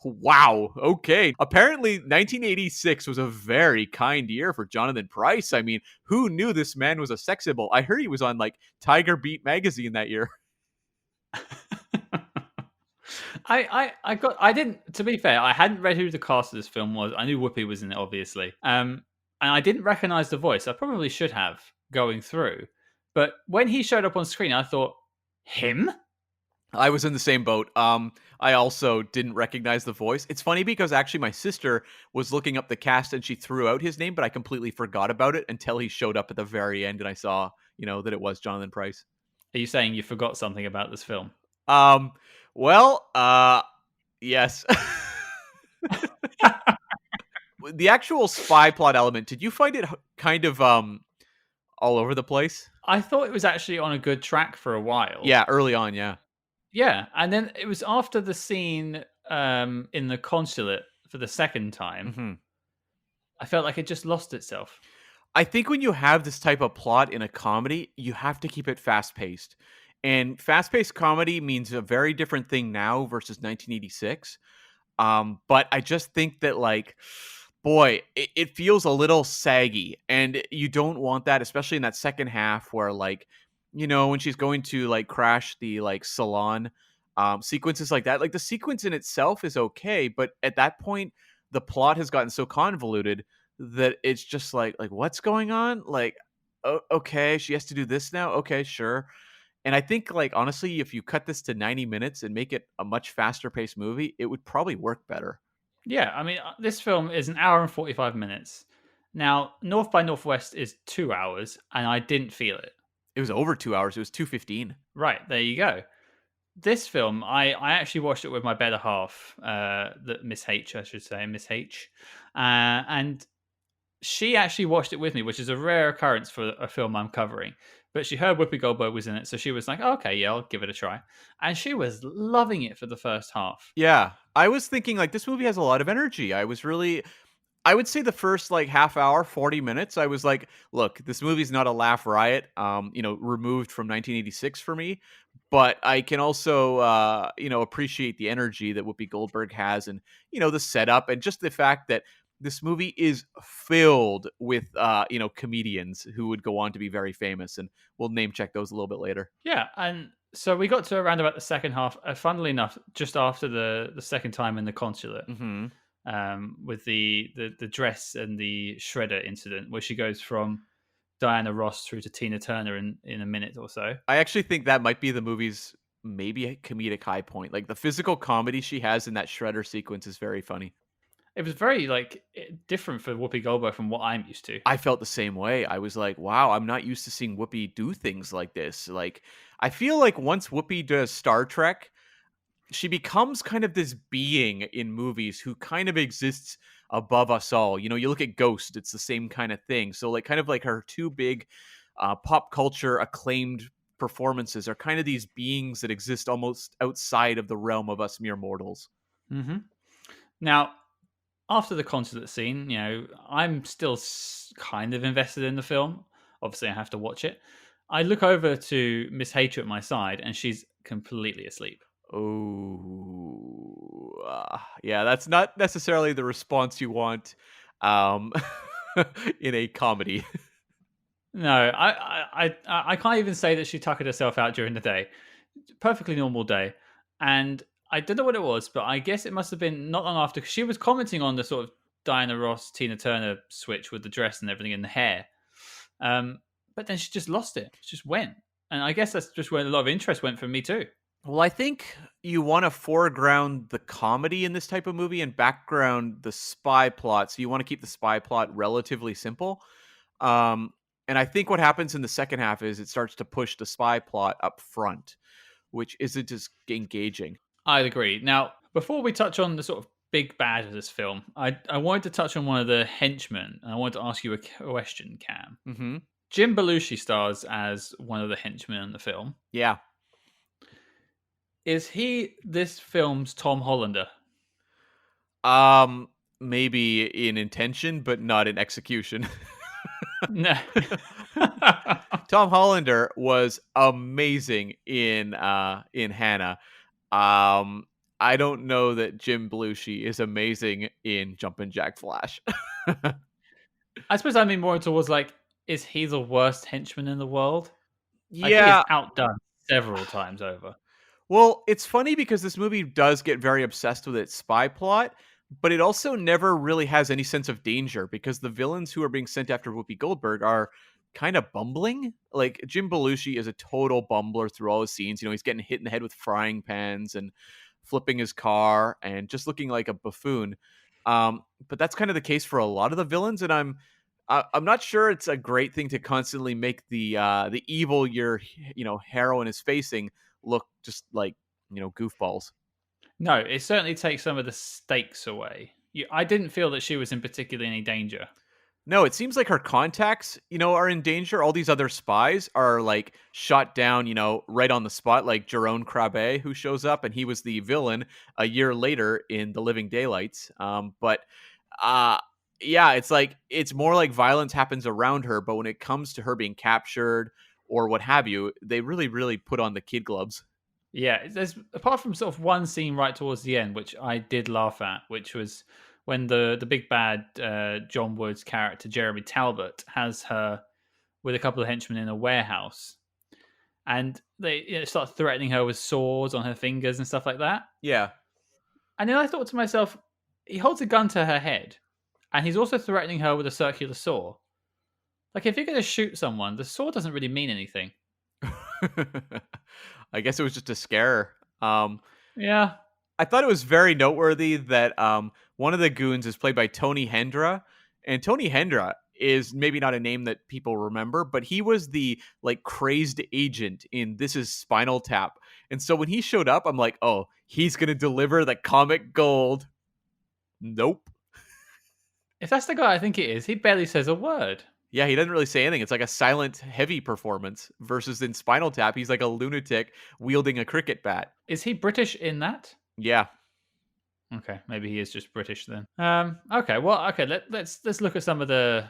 wow, okay. Apparently, 1986 was a very kind year for Jonathan Pryce. I mean, who knew this man was a sex symbol? I heard he was on like Tiger Beat magazine that year. I didn't, to be fair, I hadn't read who the cast of this film was. I knew Whoopi was in it, obviously. And I didn't recognize the voice. I probably should have going through. But when he showed up on screen, I thought, him? I was in the same boat. I also didn't recognize the voice. It's funny because actually my sister was looking up the cast and she threw out his name, but I completely forgot about it until he showed up at the very end and I saw, that it was Jonathan Pryce. Are you saying you forgot something about this film? Um, well, yes. The actual spy plot element, did you find it kind of all over the place? I thought it was actually on a good track for a while. Yeah, early on, yeah. Yeah, and then it was after the scene in the consulate for the second time, hmm I felt like it just lost itself. I think when you have this type of plot in a comedy, you have to keep it fast paced. And fast paced comedy means a very different thing now versus 1986. But I just think that, like, boy, it feels a little saggy. And you don't want that, especially in that second half where, like, when she's going to like crash the like salon, sequences like that. Like the sequence in itself is okay, but at that point, the plot has gotten so convoluted that it's just like what's going on? Like, okay, she has to do this now. Okay, sure. And I think, like, honestly, if you cut this to 90 minutes and make it a much faster paced movie, it would probably work better. Yeah, I mean, this film is an hour and 45 minutes. Now, North by Northwest is 2 hours, and I didn't feel it. It was over 2 hours. It was 2:15. Right, there you go. This film, I actually watched it with my better half, Miss H, I should say, Miss H, and she actually watched it with me, which is a rare occurrence for a film I'm covering. But she heard Whoopi Goldberg was in it, so she was like, "Okay, yeah, I'll give it a try," and she was loving it for the first half. Yeah. I was thinking, like, this movie has a lot of energy. I would say the first, like, half hour, 40 minutes, I was like, "Look, this movie's not a laugh riot, removed from 1986 for me, but I can also, appreciate the energy that Whoopi Goldberg has and, the setup and just the fact that this movie is filled with, comedians who would go on to be very famous, and we'll name check those a little bit later." Yeah, and so we got to around about the second half. Funnily enough, just after the second time in the consulate, Mhm. with the dress and the shredder incident, where she goes from Diana Ross through to Tina Turner in a minute or so. I actually think that might be the movie's maybe a comedic high point. Like, the physical comedy she has in that shredder sequence is very funny. It was very different for Whoopi Goldberg from what I'm used to. I felt the same way. I was like, "Wow, I'm not used to seeing Whoopi do things like this." Like, I feel like once Whoopi does Star Trek, she becomes kind of this being in movies who kind of exists above us all. You look at Ghost, it's the same kind of thing. So, like, kind of like her two big pop culture acclaimed performances are kind of these beings that exist almost outside of the realm of us mere mortals. hmm Now, after the consulate scene, I'm still kind of invested in the film. Obviously, I have to watch it. I look over to Miss Hater at my side, and she's completely asleep. Oh, yeah, that's not necessarily the response you want um, in a comedy. No, I can't even say that she tuckered herself out during the day. Perfectly normal day, and I don't know what it was, but I guess it must have been not long after 'cause she was commenting on the sort of Diana Ross, Tina Turner switch with the dress and everything in the hair. But then she just lost it. She just went, and I guess that's just where a lot of interest went for me too. Well, I think you want to foreground the comedy in this type of movie and background the spy plot. So you want to keep the spy plot relatively simple. Um, and I think what happens in the second half is it starts to push the spy plot up front, which isn't as engaging. I'd agree. Now, before we touch on the sort of big bad of this film, I wanted to touch on one of the henchmen, and I wanted to ask you a question, Cam. Hmm. Jim Belushi stars as one of the henchmen in the film. Yeah. Is he this film's Tom Hollander? Um, Maybe in intention, but not in execution. No. Tom Hollander was amazing in Hannah. Um, I don't know that Jim Belushi is amazing in Jumpin' Jack Flash. I suppose I mean more towards is he the worst henchman in the world? Like he is Yeah. outdone several times over. Well, it's funny because this movie does get very obsessed with its spy plot, but it also never really has any sense of danger because the villains who are being sent after Whoopi Goldberg are kind of bumbling. Like, Jim Belushi is a total bumbler through all his scenes. He's getting hit in the head with frying pans and flipping his car and just looking like a buffoon. But that's kind of the case for a lot of the villains, and I'm not sure it's a great thing to constantly make the evil your heroine is facing look just like goofballs. No, it certainly takes some of the stakes away. I didn't feel that she was in particularly any danger. No, it seems like her contacts, are in danger. All these other spies are like shot down, right on the spot, like Jerome Crabbe, who shows up, and he was the villain a year later in The Living Daylights. But uh yeah, it's more like violence happens around her, but when it comes to her being captured or what have you, they really, really put on the kid gloves. Yeah, there's apart from sort of one scene right towards the end, which I did laugh at, which was when the big bad John Wood's character Jeremy Talbot has her with a couple of henchmen in a warehouse, and they start threatening her with swords on her fingers and stuff like that. Yeah. And then I thought to myself, he holds a gun to her head, and he's also threatening her with a circular saw. Like, if you're going to shoot someone, the saw doesn't really mean anything. I guess it was just a scare. Um, Yeah. I thought it was very noteworthy that one of the goons is played by Tony Hendra, and Tony Hendra is maybe not a name that people remember, but he was the like crazed agent in This Is Spinal Tap. And so when he showed up, I'm like, oh, he's gonna deliver the comic gold. Nope. If that's the guy I think it is, he barely says a word. Yeah, he doesn't really say anything. It's like a silent, heavy performance versus in Spinal Tap, he's like a lunatic wielding a cricket bat. Is he British in that? Yeah. Okay, maybe he is just British then. Okay, well, okay. Let's look at some of the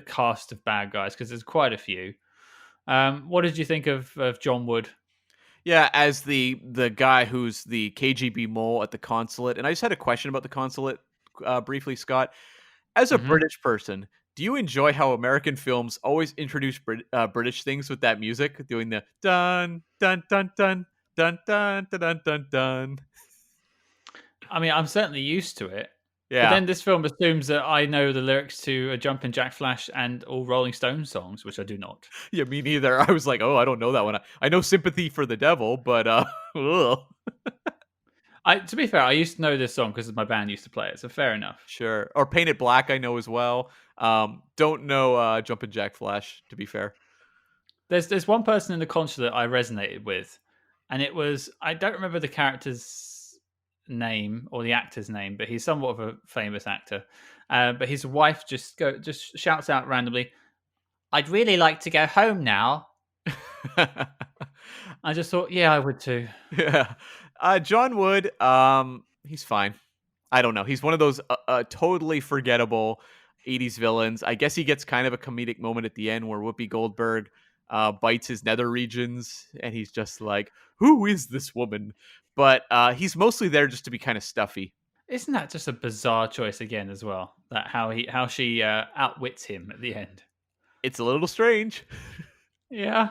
cast of bad guys because there's quite a few. What did you think of John Wood? Yeah, as the guy who's the KGB mole at the consulate. And I just had a question about the consulate briefly, Scott. As a Hmm. British person, do you enjoy how American films always introduce British things with that music, doing the dun dun dun dun dun dun dun dun dun dun? I mean, I'm certainly used to it, but Yeah, then this film assumes that I know the lyrics to a Jumpin' Jack Flash and all Rolling Stones songs, which I do not. yeah, me neither. I was like, oh, I don't know that one. I know "Sympathy for the Devil," but ugh. To be fair, I used to know this song because my band used to play it, so fair enough. Sure. Or "Paint It Black," I know as well. Don't know "Jumpin' Jack Flash," to be fair. There's one person in the consulate I resonated with, and it was I don't remember the character's name or the actor's name, but he's somewhat of a famous actor. But his wife just shouts out randomly, "I'd really like to go home now." I just thought, yeah, I would too. Yeah. John Wood, he's fine. I don't know. He's one of those totally forgettable 80s villains. I guess he gets kind of a comedic moment at the end where Whoopi Goldberg bites his nether regions and he's just like, who is this woman? But he's mostly there just to be kind of stuffy. Isn't that just a bizarre choice again as well? That how she outwits him at the end. It's a little strange. Yeah,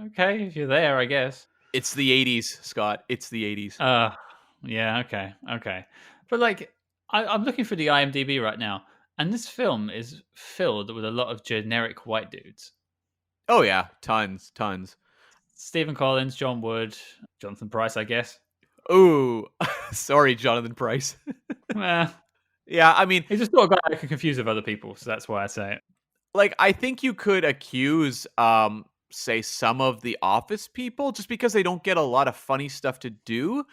okay, if you're there, I guess. It's the 80s, Scott. It's the 80s. Uh, yeah, okay, okay. But like, I'm looking for the IMDb right now, and this film is filled with a lot of generic white dudes. Oh, yeah. Tons, tons. Stephen Collins, John Wood, Jonathan Pryce, I guess. Ooh, sorry, Jonathan Pryce. Well, Yeah, I mean, he's just not a guy I can confuse with other people, so that's why I say it. like I think you could accuse say some of the office people just because they don't get a lot of funny stuff to do,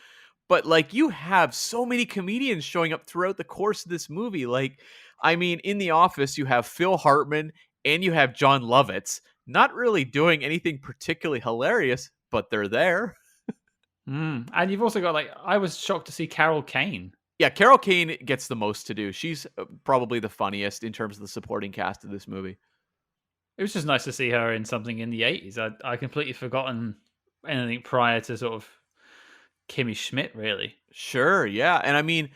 but like you have so many comedians showing up throughout the course of this movie. Like I mean, in the office you have Phil Hartman and you have John Lovitz not really doing anything particularly hilarious, but they're there. And you've also got like, I was shocked to see Carol Kane. Yeah, Carol Kane gets the most to do. She's probably the funniest in terms of the supporting cast of this movie. It was just nice to see her in something in the 80s. I completely forgotten anything prior to sort of Kimmy Schmidt, really. Sure, yeah. And I mean,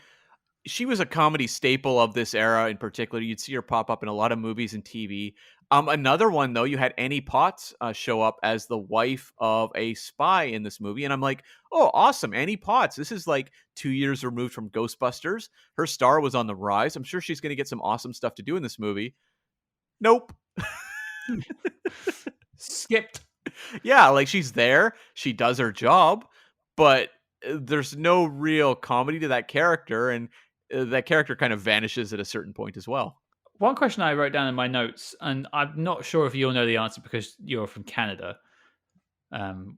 she was a comedy staple of this era in particular. You'd see her pop up in a lot of movies and TV. Another one though, you had Annie Potts show up as the wife of a spy in this movie, and I'm like, oh, awesome, Annie Potts. This is like 2 years removed from Ghostbusters. Her star was on the rise. I'm sure she's going to get some awesome stuff to do in this movie. Nope. Skipped. Yeah, like she's there, she does her job, but there's no real comedy to that character, and that character kind of vanishes at a certain point as well. One question I wrote down in my notes, and I'm not sure if you'll know the answer because you're from Canada. Um,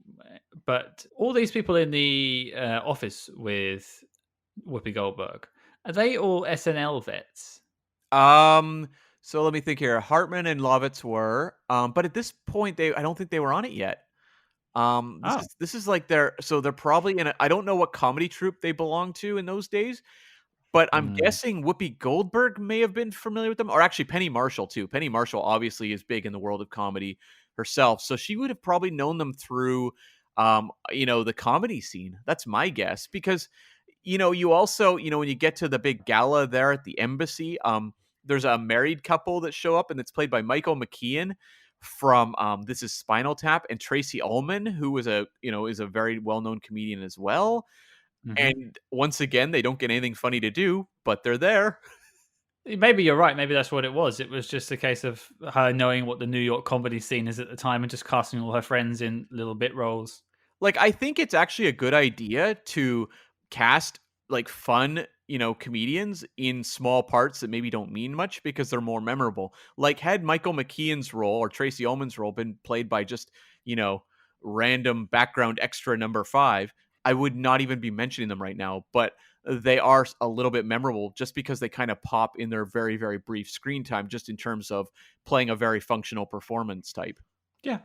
but all these people in the office with Whoopi Goldberg, are they all SNL vets? Um, so let me think here. Hartman and Lovitz were, but at this point, I don't think they were on it yet. This Oh, is this is like they're probably in. I don't know what comedy troupe they belong to in those days, but I'm mm, guessing Whoopi Goldberg may have been familiar with them, or actually Penny Marshall too. Penny Marshall obviously is big in the world of comedy herself, so she would have probably known them through, the comedy scene. That's my guess because, you also, when you get to the big gala there at the embassy, there's a married couple that show up, and it's played by Michael McKean from This Is Spinal Tap, and Tracy Ullman, who is a very well known comedian as well. hmm. And once again, they don't get anything funny to do, but they're there. Maybe you're right. Maybe that's what it was. It was just a case of her knowing what the New York comedy scene is at the time and just casting all her friends in little bit roles. Like, I think it's actually a good idea to cast like fun comedians in small parts that maybe don't mean much because they're more memorable. Like, had Michael McKean's role or Tracy Ullman's role been played by just, you know, random background extra number 5, I would not even be mentioning them right now, but they are a little bit memorable just because they kind of pop in their very, very brief screen time, just in terms of playing a very functional performance type. Yeah,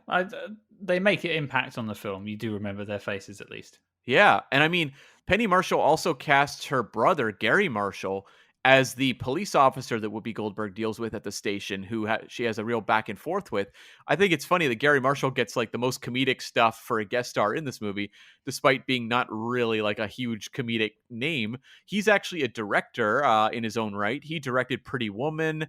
they make an impact on the film. You do remember their faces at least. Yeah, and I mean, Penny Marshall also casts her brother, Gary Marshall, as the police officer that Whoopi Goldberg deals with at the station, who she has a real back and forth with. I think it's funny that Gary Marshall gets like the most comedic stuff for a guest star in this movie, despite being not really like a huge comedic name. He's actually a director in his own right. He directed Pretty Woman,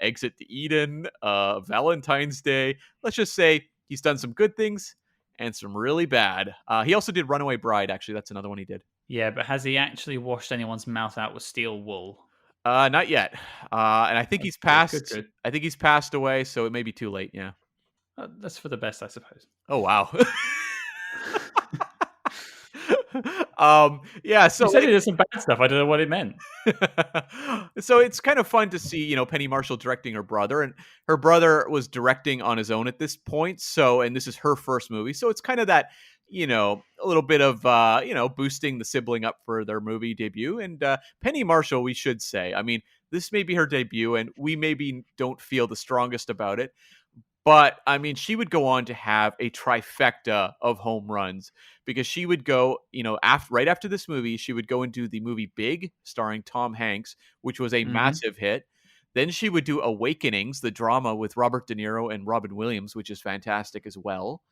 Exit to Eden, Valentine's Day. Let's just say he's done some good things and some really bad. He also did Runaway Bride, actually. That's another one he did. Yeah, but has he actually washed anyone's mouth out with steel wool? Not yet. And I think he's Good, good, passed. good. I think he's passed away, so it may be too late. Yeah. That's for the best, I suppose. Oh wow. Yeah. You So said like, he did some bad stuff. I don't know what it meant. so it's kind of fun to see, Penny Marshall directing her brother, and her brother was directing on his own at this point. So, and this is her first movie, so it's kind of that, a little bit of, boosting the sibling up for their movie debut. And Penny Marshall, we should say, I mean, this may be her debut, and we maybe don't feel the strongest about it. But I mean, she would go on to have a trifecta of home runs because she would go, right after this movie, she would go and do the movie Big, starring Tom Hanks, which was a Hmm. massive hit. Then she would do Awakenings, the drama with Robert De Niro and Robin Williams, which is fantastic as well.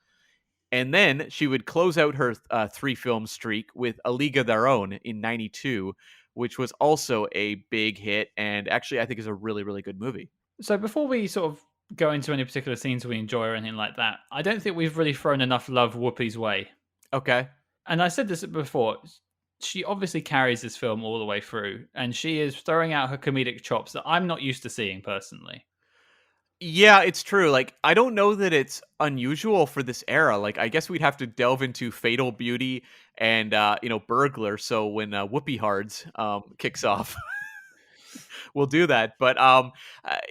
And then she would close out her 3-film streak with A League of Their Own in '92, which was also a big hit, and actually I think is a really, really good movie. So before we sort of go into any particular scenes we enjoy or anything like that, I don't think we've really thrown enough love Whoopi's way. Okay. And I said this before. She obviously carries this film all the way through, and she is throwing out her comedic chops that I'm not used to seeing personally. Yeah, it's true. Like, I don't know that it's unusual for this era. Like, I guess we'd have to delve into Fatal Beauty and Burglar. So when Whoopi Hards kicks off, we'll do that. But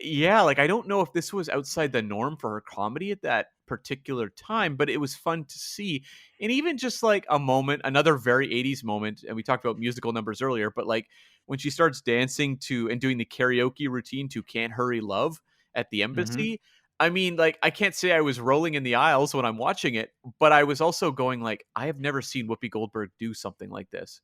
yeah, like I don't know if this was outside the norm for her comedy at that particular time, but it was fun to see. And even just like a moment, another very 80s moment, and we talked about musical numbers earlier, but like when she starts dancing to and doing the karaoke routine to Can't Hurry Love at the Hmm. embassy. I mean, like, I can't say I was rolling in the aisles when I'm watching it, but I was also going like, I have never seen Whoopi Goldberg do something like this.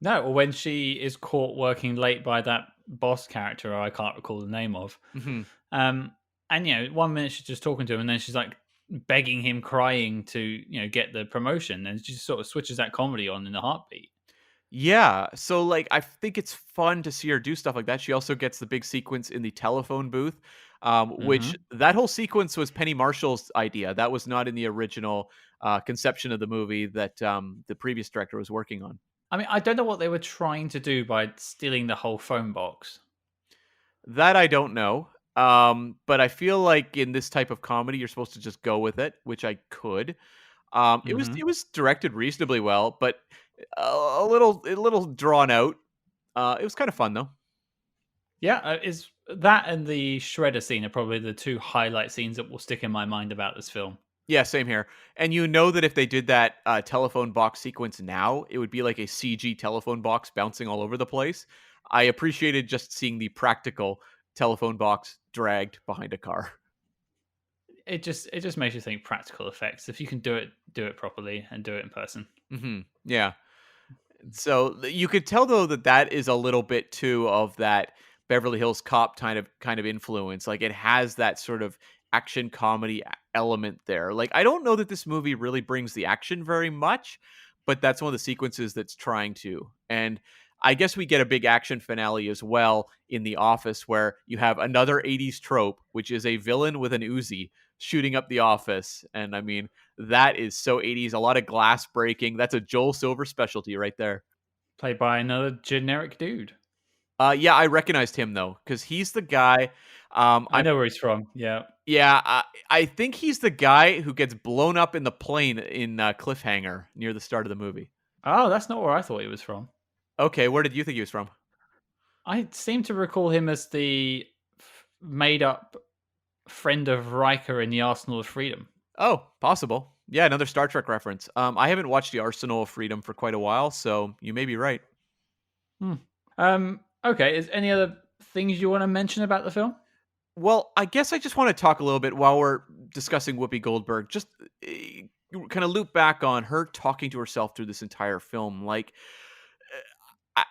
No, or when she is caught working late by that boss character I can't recall the name of. Mhm. Um, and 1 minute she's just talking to him, and then she's like begging him, crying to get the promotion, and she just sort of switches that comedy on in a heartbeat. Yeah, so, like, I think it's fun to see her do stuff like that. She also gets the big sequence in the telephone booth, which Hmm. that whole sequence was Penny Marshall's idea. That was not in the original, conception of the movie that, the previous director was working on. I mean, I don't know what they were trying to do by stealing the whole phone box. That I don't know, but I feel like in this type of comedy, you're supposed to just go with it, which I could. It was Hmm. it was directed reasonably well, but a little drawn out. It was kind of fun though. Yeah, is that and the shredder scene are probably the two highlight scenes that will stick in my mind about this film. Yeah, same here. And you know that if they did that telephone box sequence now, it would be like a CG telephone box bouncing all over the place. I appreciated just seeing the practical telephone box dragged behind a car. It just makes you think practical effects. If you can do it properly and do it in person. Yeah. So you could tell though that that is a little bit too of that Beverly Hills Cop kind of influence. Like it has that sort of action comedy element there. Like I don't know that this movie really brings the action very much, but that's one of the sequences that's trying to. And I guess we get a big action finale as well in The Office where you have another 80s trope, which is a villain with an Uzi shooting up the office. And I mean, that is so 80s. A lot of glass breaking. That's a Joel Silver specialty right there. Played by another generic dude. Yeah, I recognized him though because he's the guy. I I'm know where he's from. Yeah. Yeah, I think he's the guy who gets blown up in the plane in Cliffhanger near the start of the movie. Oh, that's not where I thought he was from. Okay, where did you think he was from? I seem to recall him as the made up friend of Riker in the Arsenal of Freedom. Oh, possible. Yeah, another Star Trek reference. I haven't watched the Arsenal of Freedom for quite a while, so you may be right. Hmm. Okay, is any other things you want to mention about the film? Well, I guess I just want to talk a little bit while we're discussing Whoopi Goldberg. Just kind of loop back on her talking to herself through this entire film. Like,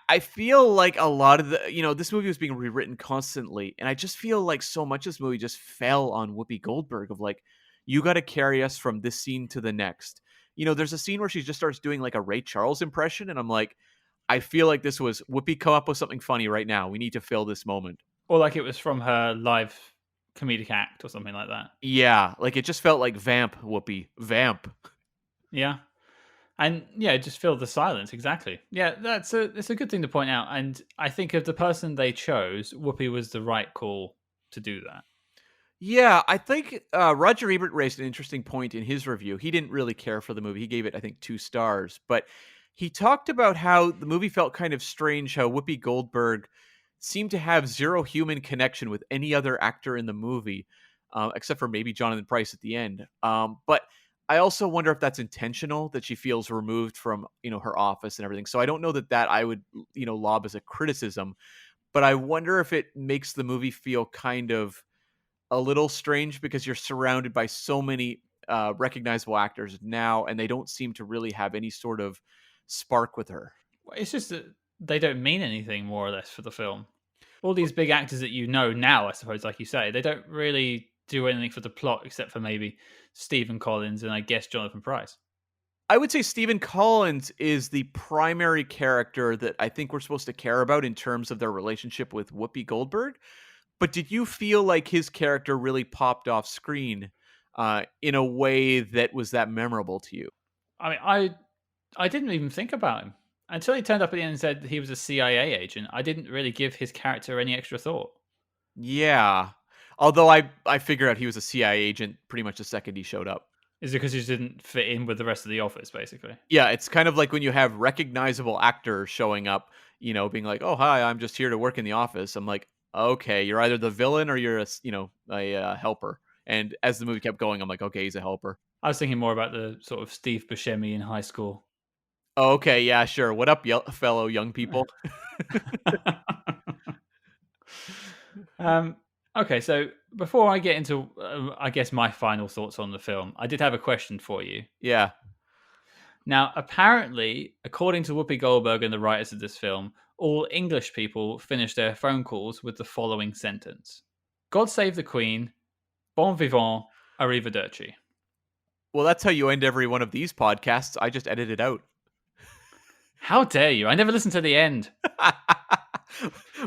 I feel like a lot of this movie was being rewritten constantly, and I just feel like so much of this movie just fell on Whoopi Goldberg of like, you got to carry us from this scene to the next. There's a scene where she just starts doing like a Ray Charles impression, and I'm like, I feel like this was Whoopi, come up with something funny right now. We need to fill this moment. Or like it was from her live comedic act or something like that? Yeah, like it just felt like vamp Whoopi, vamp. Yeah. And yeah, just fill the silence. Exactly. Yeah, it's a good thing to point out. And I think of the person they chose, Whoopi was the right call to do that. Yeah, I think Roger Ebert raised an interesting point in his review. He didn't really care for the movie. He gave it, I think, 2 stars. But he talked about how the movie felt kind of strange, how Whoopi Goldberg seemed to have zero human connection with any other actor in the movie, except for maybe Jonathan Pryce at the end. But I also wonder if that's intentional, that she feels removed from, her office and everything. So I don't know that I would, lob as a criticism. But I wonder if it makes the movie feel kind of a little strange because you're surrounded by so many recognizable actors now, and they don't seem to really have any sort of spark with her. Well, it's just that they don't mean anything more or less for the film. All these big actors that you know now, I suppose, like you say, they don't really do anything for the plot except for maybe Stephen Collins and I guess Jonathan Pryce. I would say Stephen Collins is the primary character that I think we're supposed to care about in terms of their relationship with Whoopi Goldberg. But did you feel like his character really popped off screen in a way that was that memorable to you? I mean, I didn't even think about him until he turned up at the end and said he was a CIA agent. I didn't really give his character any extra thought. Yeah. Although I figured out he was a CIA agent pretty much the second he showed up. Is it because he just didn't fit in with the rest of the office, basically? Yeah, it's kind of like when you have recognizable actors showing up, being like, "Oh, hi, I'm just here to work in the office." I'm like, "Okay, you're either the villain or you're a helper." And as the movie kept going, I'm like, "Okay, he's a helper." I was thinking more about the sort of Steve Buscemi in high school. Oh, okay, yeah, sure. What up, fellow young people? um, okay, so before I get into, I guess, my final thoughts on the film, I did have a question for you. Yeah. Now, apparently, according to Whoopi Goldberg and the writers of this film, all English people finish their phone calls with the following sentence: God save the Queen, bon vivant, arrivederci. Well, that's how you end every one of these podcasts. I just edited out. How dare you? I never listened to the end.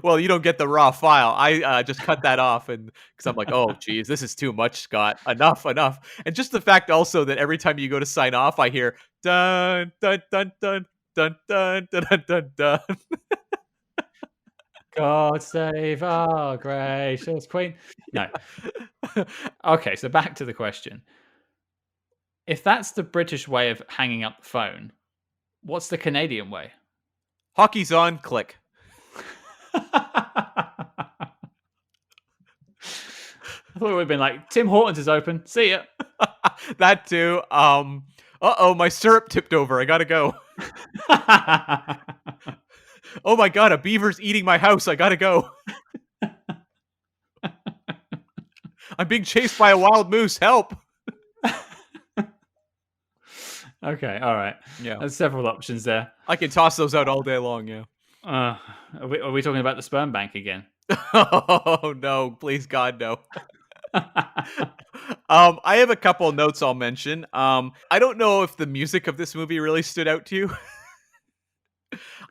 Well, you don't get the raw file. I just cut that off, and because I'm like, oh, geez, this is too much, Scott. Enough, enough. And just the fact also that every time you go to sign off, I hear dun dun dun dun dun dun dun dun dun dun. God save our gracious Queen. No. Okay, so back to the question. If that's the British way of hanging up the phone, what's the Canadian way? Hockey's on. Click. I thought it would have been like, Tim Hortons is open. See ya. That too. Uh-oh, my syrup tipped over. I gotta go. Oh my god, a beaver's eating my house. I gotta go. I'm being chased by a wild moose. Help. Okay, all right. Yeah. There's several options there. I can toss those out all day long, yeah. Are we talking about the sperm bank again? Oh no, please God, no. I have a couple notes I'll mention. I don't know if the music of this movie really stood out to you.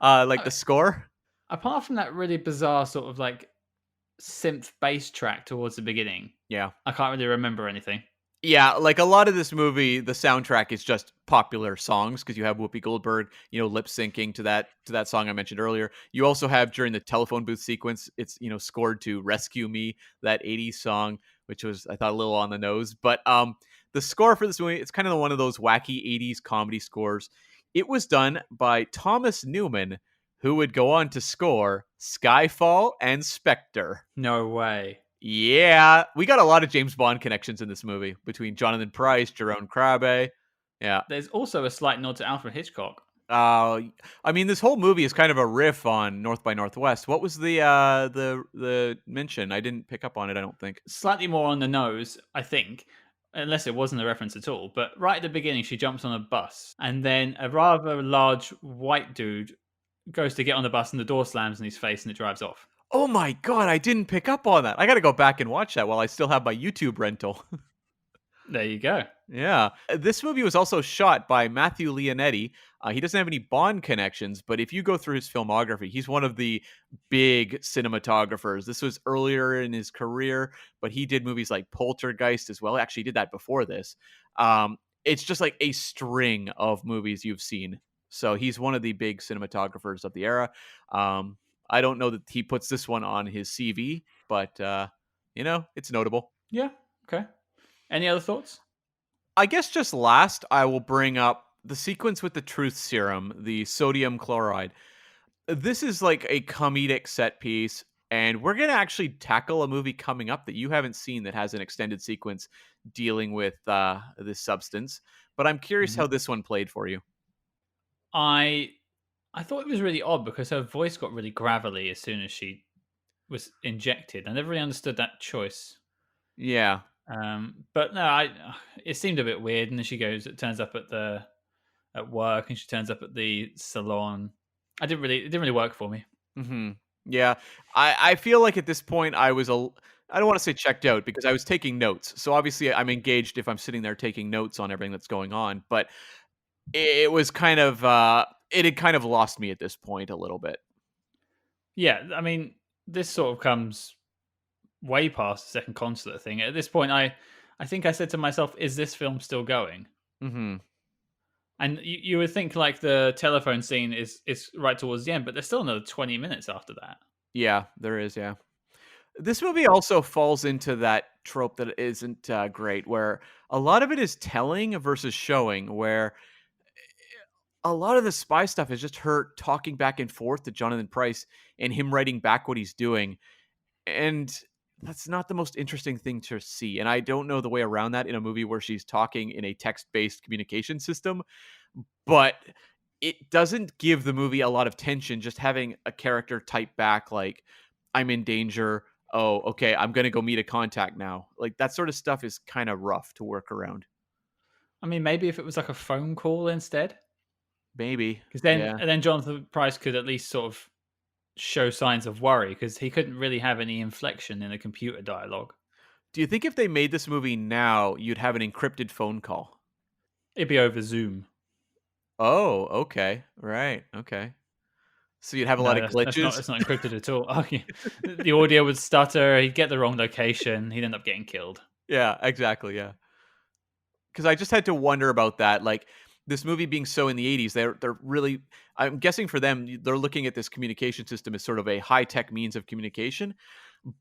Like the score. Apart from that really bizarre sort of like synth bass track towards the beginning, Yeah. I can't really remember anything. Yeah, like a lot of this movie, the soundtrack is just popular songs because you have Whoopi Goldberg, lip syncing to that song I mentioned earlier. You also have during the telephone booth sequence, it's scored to "Rescue Me," that '80s song, which was I thought a little on the nose. But the score for this movie, it's kind of one of those wacky '80s comedy scores. It was done by Thomas Newman, who would go on to score Skyfall and Spectre. No way. Yeah, we got a lot of James Bond connections in this movie between Jonathan Pryce, Jerome Crabbe. Yeah. There's also a slight nod to Alfred Hitchcock. I mean, this whole movie is kind of a riff on North by Northwest. What was the mention? I didn't pick up on it, I don't think. Slightly more on the nose, I think, unless it wasn't a reference at all. But right at the beginning, she jumps on a bus, and then a rather large white dude goes to get on the bus, and the door slams in his face, and it drives off. Oh my god, I didn't pick up on that. I got to go back and watch that while I still have my YouTube rental. There you go. Yeah. This movie was also shot by Matthew Leonetti. He doesn't have any Bond connections, but if you go through his filmography, he's one of the big cinematographers. This was earlier in his career, but he did movies like Poltergeist as well. Actually, he did that before this. It's just like a string of movies you've seen. So he's one of the big cinematographers of the era. I don't know that he puts this one on his CV, but it's notable. Yeah. Okay. Any other thoughts? I guess just last, I will bring up the sequence with the truth serum, the sodium chloride. This is like a comedic set piece, and we're going to actually tackle a movie coming up that you haven't seen that has an extended sequence dealing with this substance. But I'm curious Mhm. how this one played for you. I thought it was really odd because her voice got really gravelly as soon as she was injected. I never really understood that choice. Yeah. But no, it seemed a bit weird. And then she goes, it turns up at work, and she turns up at the salon. It didn't really work for me. Yeah. I feel like at this point I don't want to say checked out because I was taking notes. So obviously I'm engaged if I'm sitting there taking notes on everything that's going on. But it was kind of it had kind of lost me at this point a little bit. Yeah, I mean, this sort of comes way past the second consulate thing. At this point, I think I said to myself, "Is this film still going?" Hmm. And you would think like the telephone scene is right towards the end, but there's still another 20 minutes after that. Yeah, there is. Yeah. This movie also falls into that trope that isn't great, where a lot of it is telling versus showing, where a lot of the spy stuff is just her talking back and forth to Jonathan Pryce and him writing back what he's doing. And that's not the most interesting thing to see. And I don't know the way around that in a movie where she's talking in a text based communication system, but it doesn't give the movie a lot of tension just having a character type back like, I'm in danger. Oh, okay, I'm going to go meet a contact now. Like that sort of stuff is kind of rough to work around. I mean, maybe if it was like a phone call instead, Maybe. because then Yeah. and then Jonathan Price could at least sort of show signs of worry because he couldn't really have any inflection in a computer dialogue. Do you think if they made this movie now, you'd have an encrypted phone call? It'd be over Zoom. Oh, okay. Right. Okay. So you'd have a lot No, of glitches. that's not encrypted at all. Oh, yeah. The audio would stutter. He'd get the wrong location. He'd end up getting killed. Yeah, exactly. Yeah. Because I just had to wonder about that. Like this movie being so in the 80s, they're really I'm guessing for them, they're looking at this communication system as sort of a high-tech means of communication.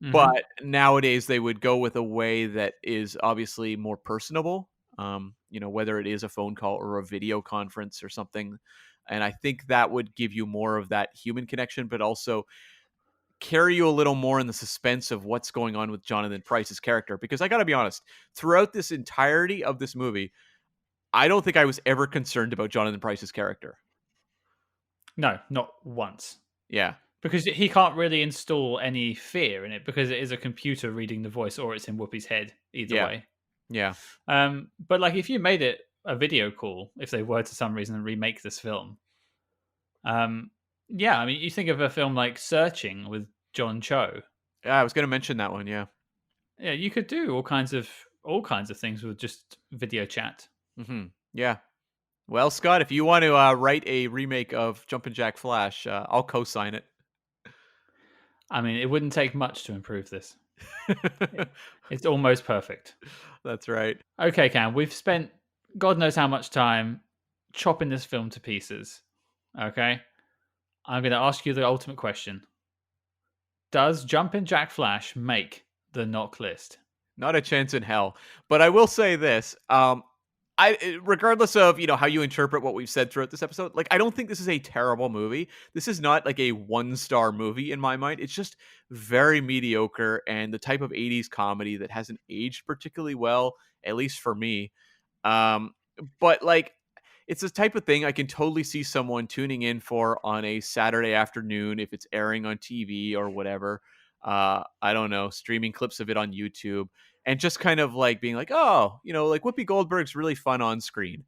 Hmm. But nowadays they would go with a way that is obviously more personable. Whether it is a phone call or a video conference or something. And I think that would give you more of that human connection, but also carry you a little more in the suspense of what's going on with Jonathan Pryce's character. Because I got to be honest, throughout this entirety of this movie, I don't think I was ever concerned about Jonathan Pryce's character. No, not once. Yeah. Because he can't really install any fear in it because it is a computer reading the voice or it's in Whoopi's head. Either Yeah. way. Yeah. But like if you made it a video call, if they were to some reason remake this film, yeah, I mean, you think of a film like Searching with John Cho. Yeah, I was going to mention that one. Yeah. Yeah, you could do all kinds of things with just video chat. Yeah. Well, Scott, if you want to write a remake of Jumpin' Jack Flash, I'll co-sign it. I mean, it wouldn't take much to improve this. It's almost perfect. That's right. Okay, Cam, we've spent God knows how much time chopping this film to pieces. Okay, I'm going to ask you the ultimate question: does Jumpin' Jack Flash make the NOC list? Not a chance in hell. But I will say this. regardless of, how you interpret what we've said throughout this episode, like, I don't think this is a terrible movie. This is not like a one-star movie in my mind. It's just very mediocre and the type of 80s comedy that hasn't aged particularly well, at least for me. Um, but like, it's the type of thing I can totally see someone tuning in for on a Saturday afternoon if it's airing on TV or whatever. I don't know, streaming clips of it on YouTube and just kind of like being like, oh, like Whoopi Goldberg's really fun on screen.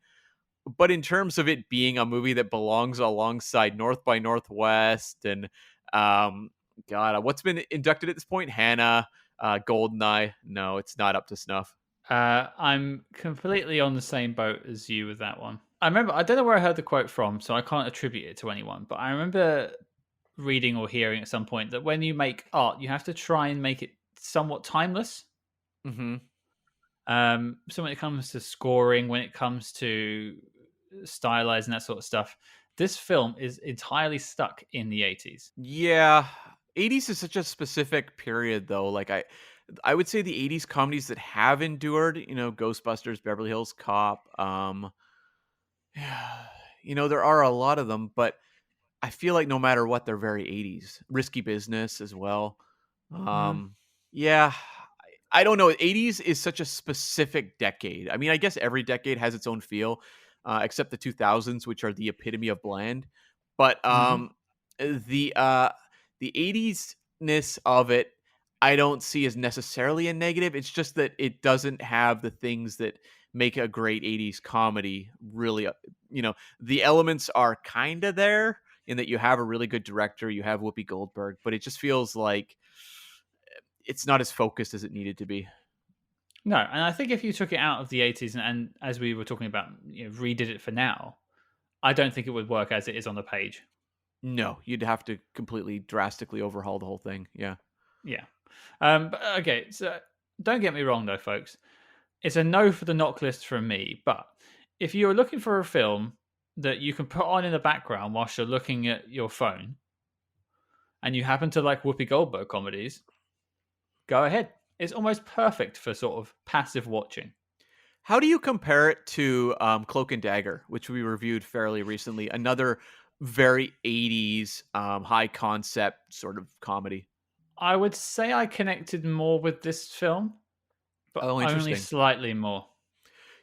But in terms of it being a movie that belongs alongside North by Northwest and God, what's been inducted at this point? Hannah, Goldeneye. No, it's not up to snuff. I'm completely on the same boat as you with that one. I remember, I don't know where I heard the quote from, so I can't attribute it to anyone, but I remember reading or hearing at some point that when you make art, you have to try and make it somewhat timeless. Mm-hmm. So when it comes to scoring, when it comes to stylizing that sort of stuff, this film is entirely stuck in the 80s. Yeah. 80s is such a specific period though. Like I would say the 80s comedies that have endured, Ghostbusters, Beverly Hills Cop, there are a lot of them, but I feel like no matter what, they're very 80s. Risky Business as well. Mm. Yeah, I don't know. 80s is such a specific decade. I mean, I guess every decade has its own feel, except the 2000s, which are the epitome of bland. But Hmm. the the 80s ness of it, I don't see as necessarily a negative. It's just that it doesn't have the things that make a great 80s comedy really. The elements are kind of there in that you have a really good director, you have Whoopi Goldberg, but it just feels like it's not as focused as it needed to be. No, and I think if you took it out of the 80s and as we were talking about, redid it for now, I don't think it would work as it is on the page. No, you'd have to completely drastically overhaul the whole thing. Yeah. Yeah. But okay, so don't get me wrong though, folks. It's a no for the knock list from me. But if you're looking for a film that you can put on in the background whilst you're looking at your phone, and you happen to like Whoopi Goldberg comedies, go ahead. It's almost perfect for sort of passive watching. How do you compare it to Cloak and Dagger, which we reviewed fairly recently? Another very 80s high concept sort of comedy. I would say I connected more with this film, but Oh, only interesting. slightly more.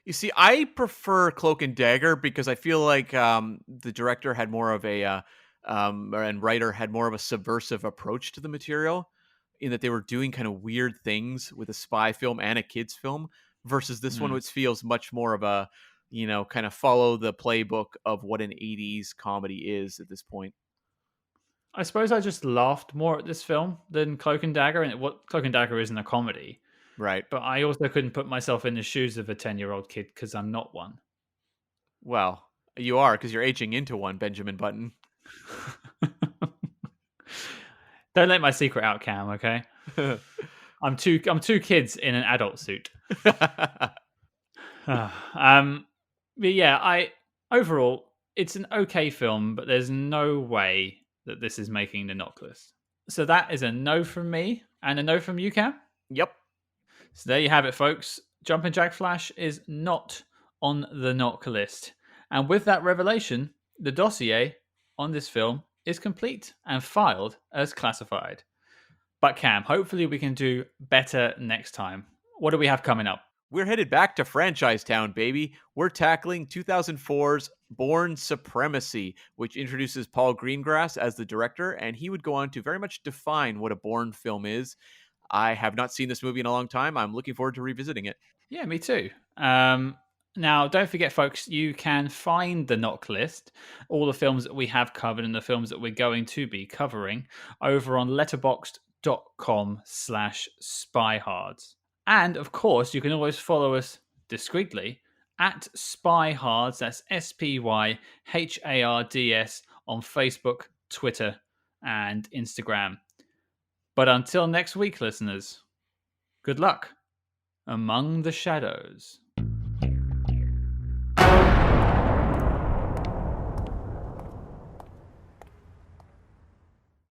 You see, I prefer Cloak and Dagger because I feel like the director had more of a and writer had more of a subversive approach to the material, in that they were doing kind of weird things with a spy film and a kids film, versus this one, Hmm. which feels much more of a kind of follow the playbook of what an '80s comedy is at this point. I suppose I just laughed more at this film than Cloak and Dagger, and what Cloak and Dagger isn't a comedy. Right. But I also couldn't put myself in the shoes of a 10-year-old kid because I'm not one. Well, you are because you're aging into one, Benjamin Button. Don't let my secret out, Cam, okay? I'm two kids in an adult suit. um but yeah, I overall it's an okay film, but there's no way that this is making the knock list. So that is a no from me and a no from you, Cam. Yep. So there you have it, folks. Jumpin' Jack Flash is not on the knock list. And with that revelation, the dossier on this film is complete and filed as classified. But Cam, hopefully we can do better next time. What do we have coming up? We're headed back to Franchise Town, baby. We're tackling 2004's Bourne Supremacy, which introduces Paul Greengrass as the director, and he would go on to very much define what a Bourne film is. I have not seen this movie in a long time. I'm looking forward to revisiting it. Yeah, me too. Now, don't forget, folks, you can find the knock list, all the films that we have covered and the films that we're going to be covering over on letterboxd.com/spyhards. And of course, you can always follow us discreetly at SpyHards, that's SpyHards on Facebook, Twitter, and Instagram. But until next week, listeners, good luck among the shadows.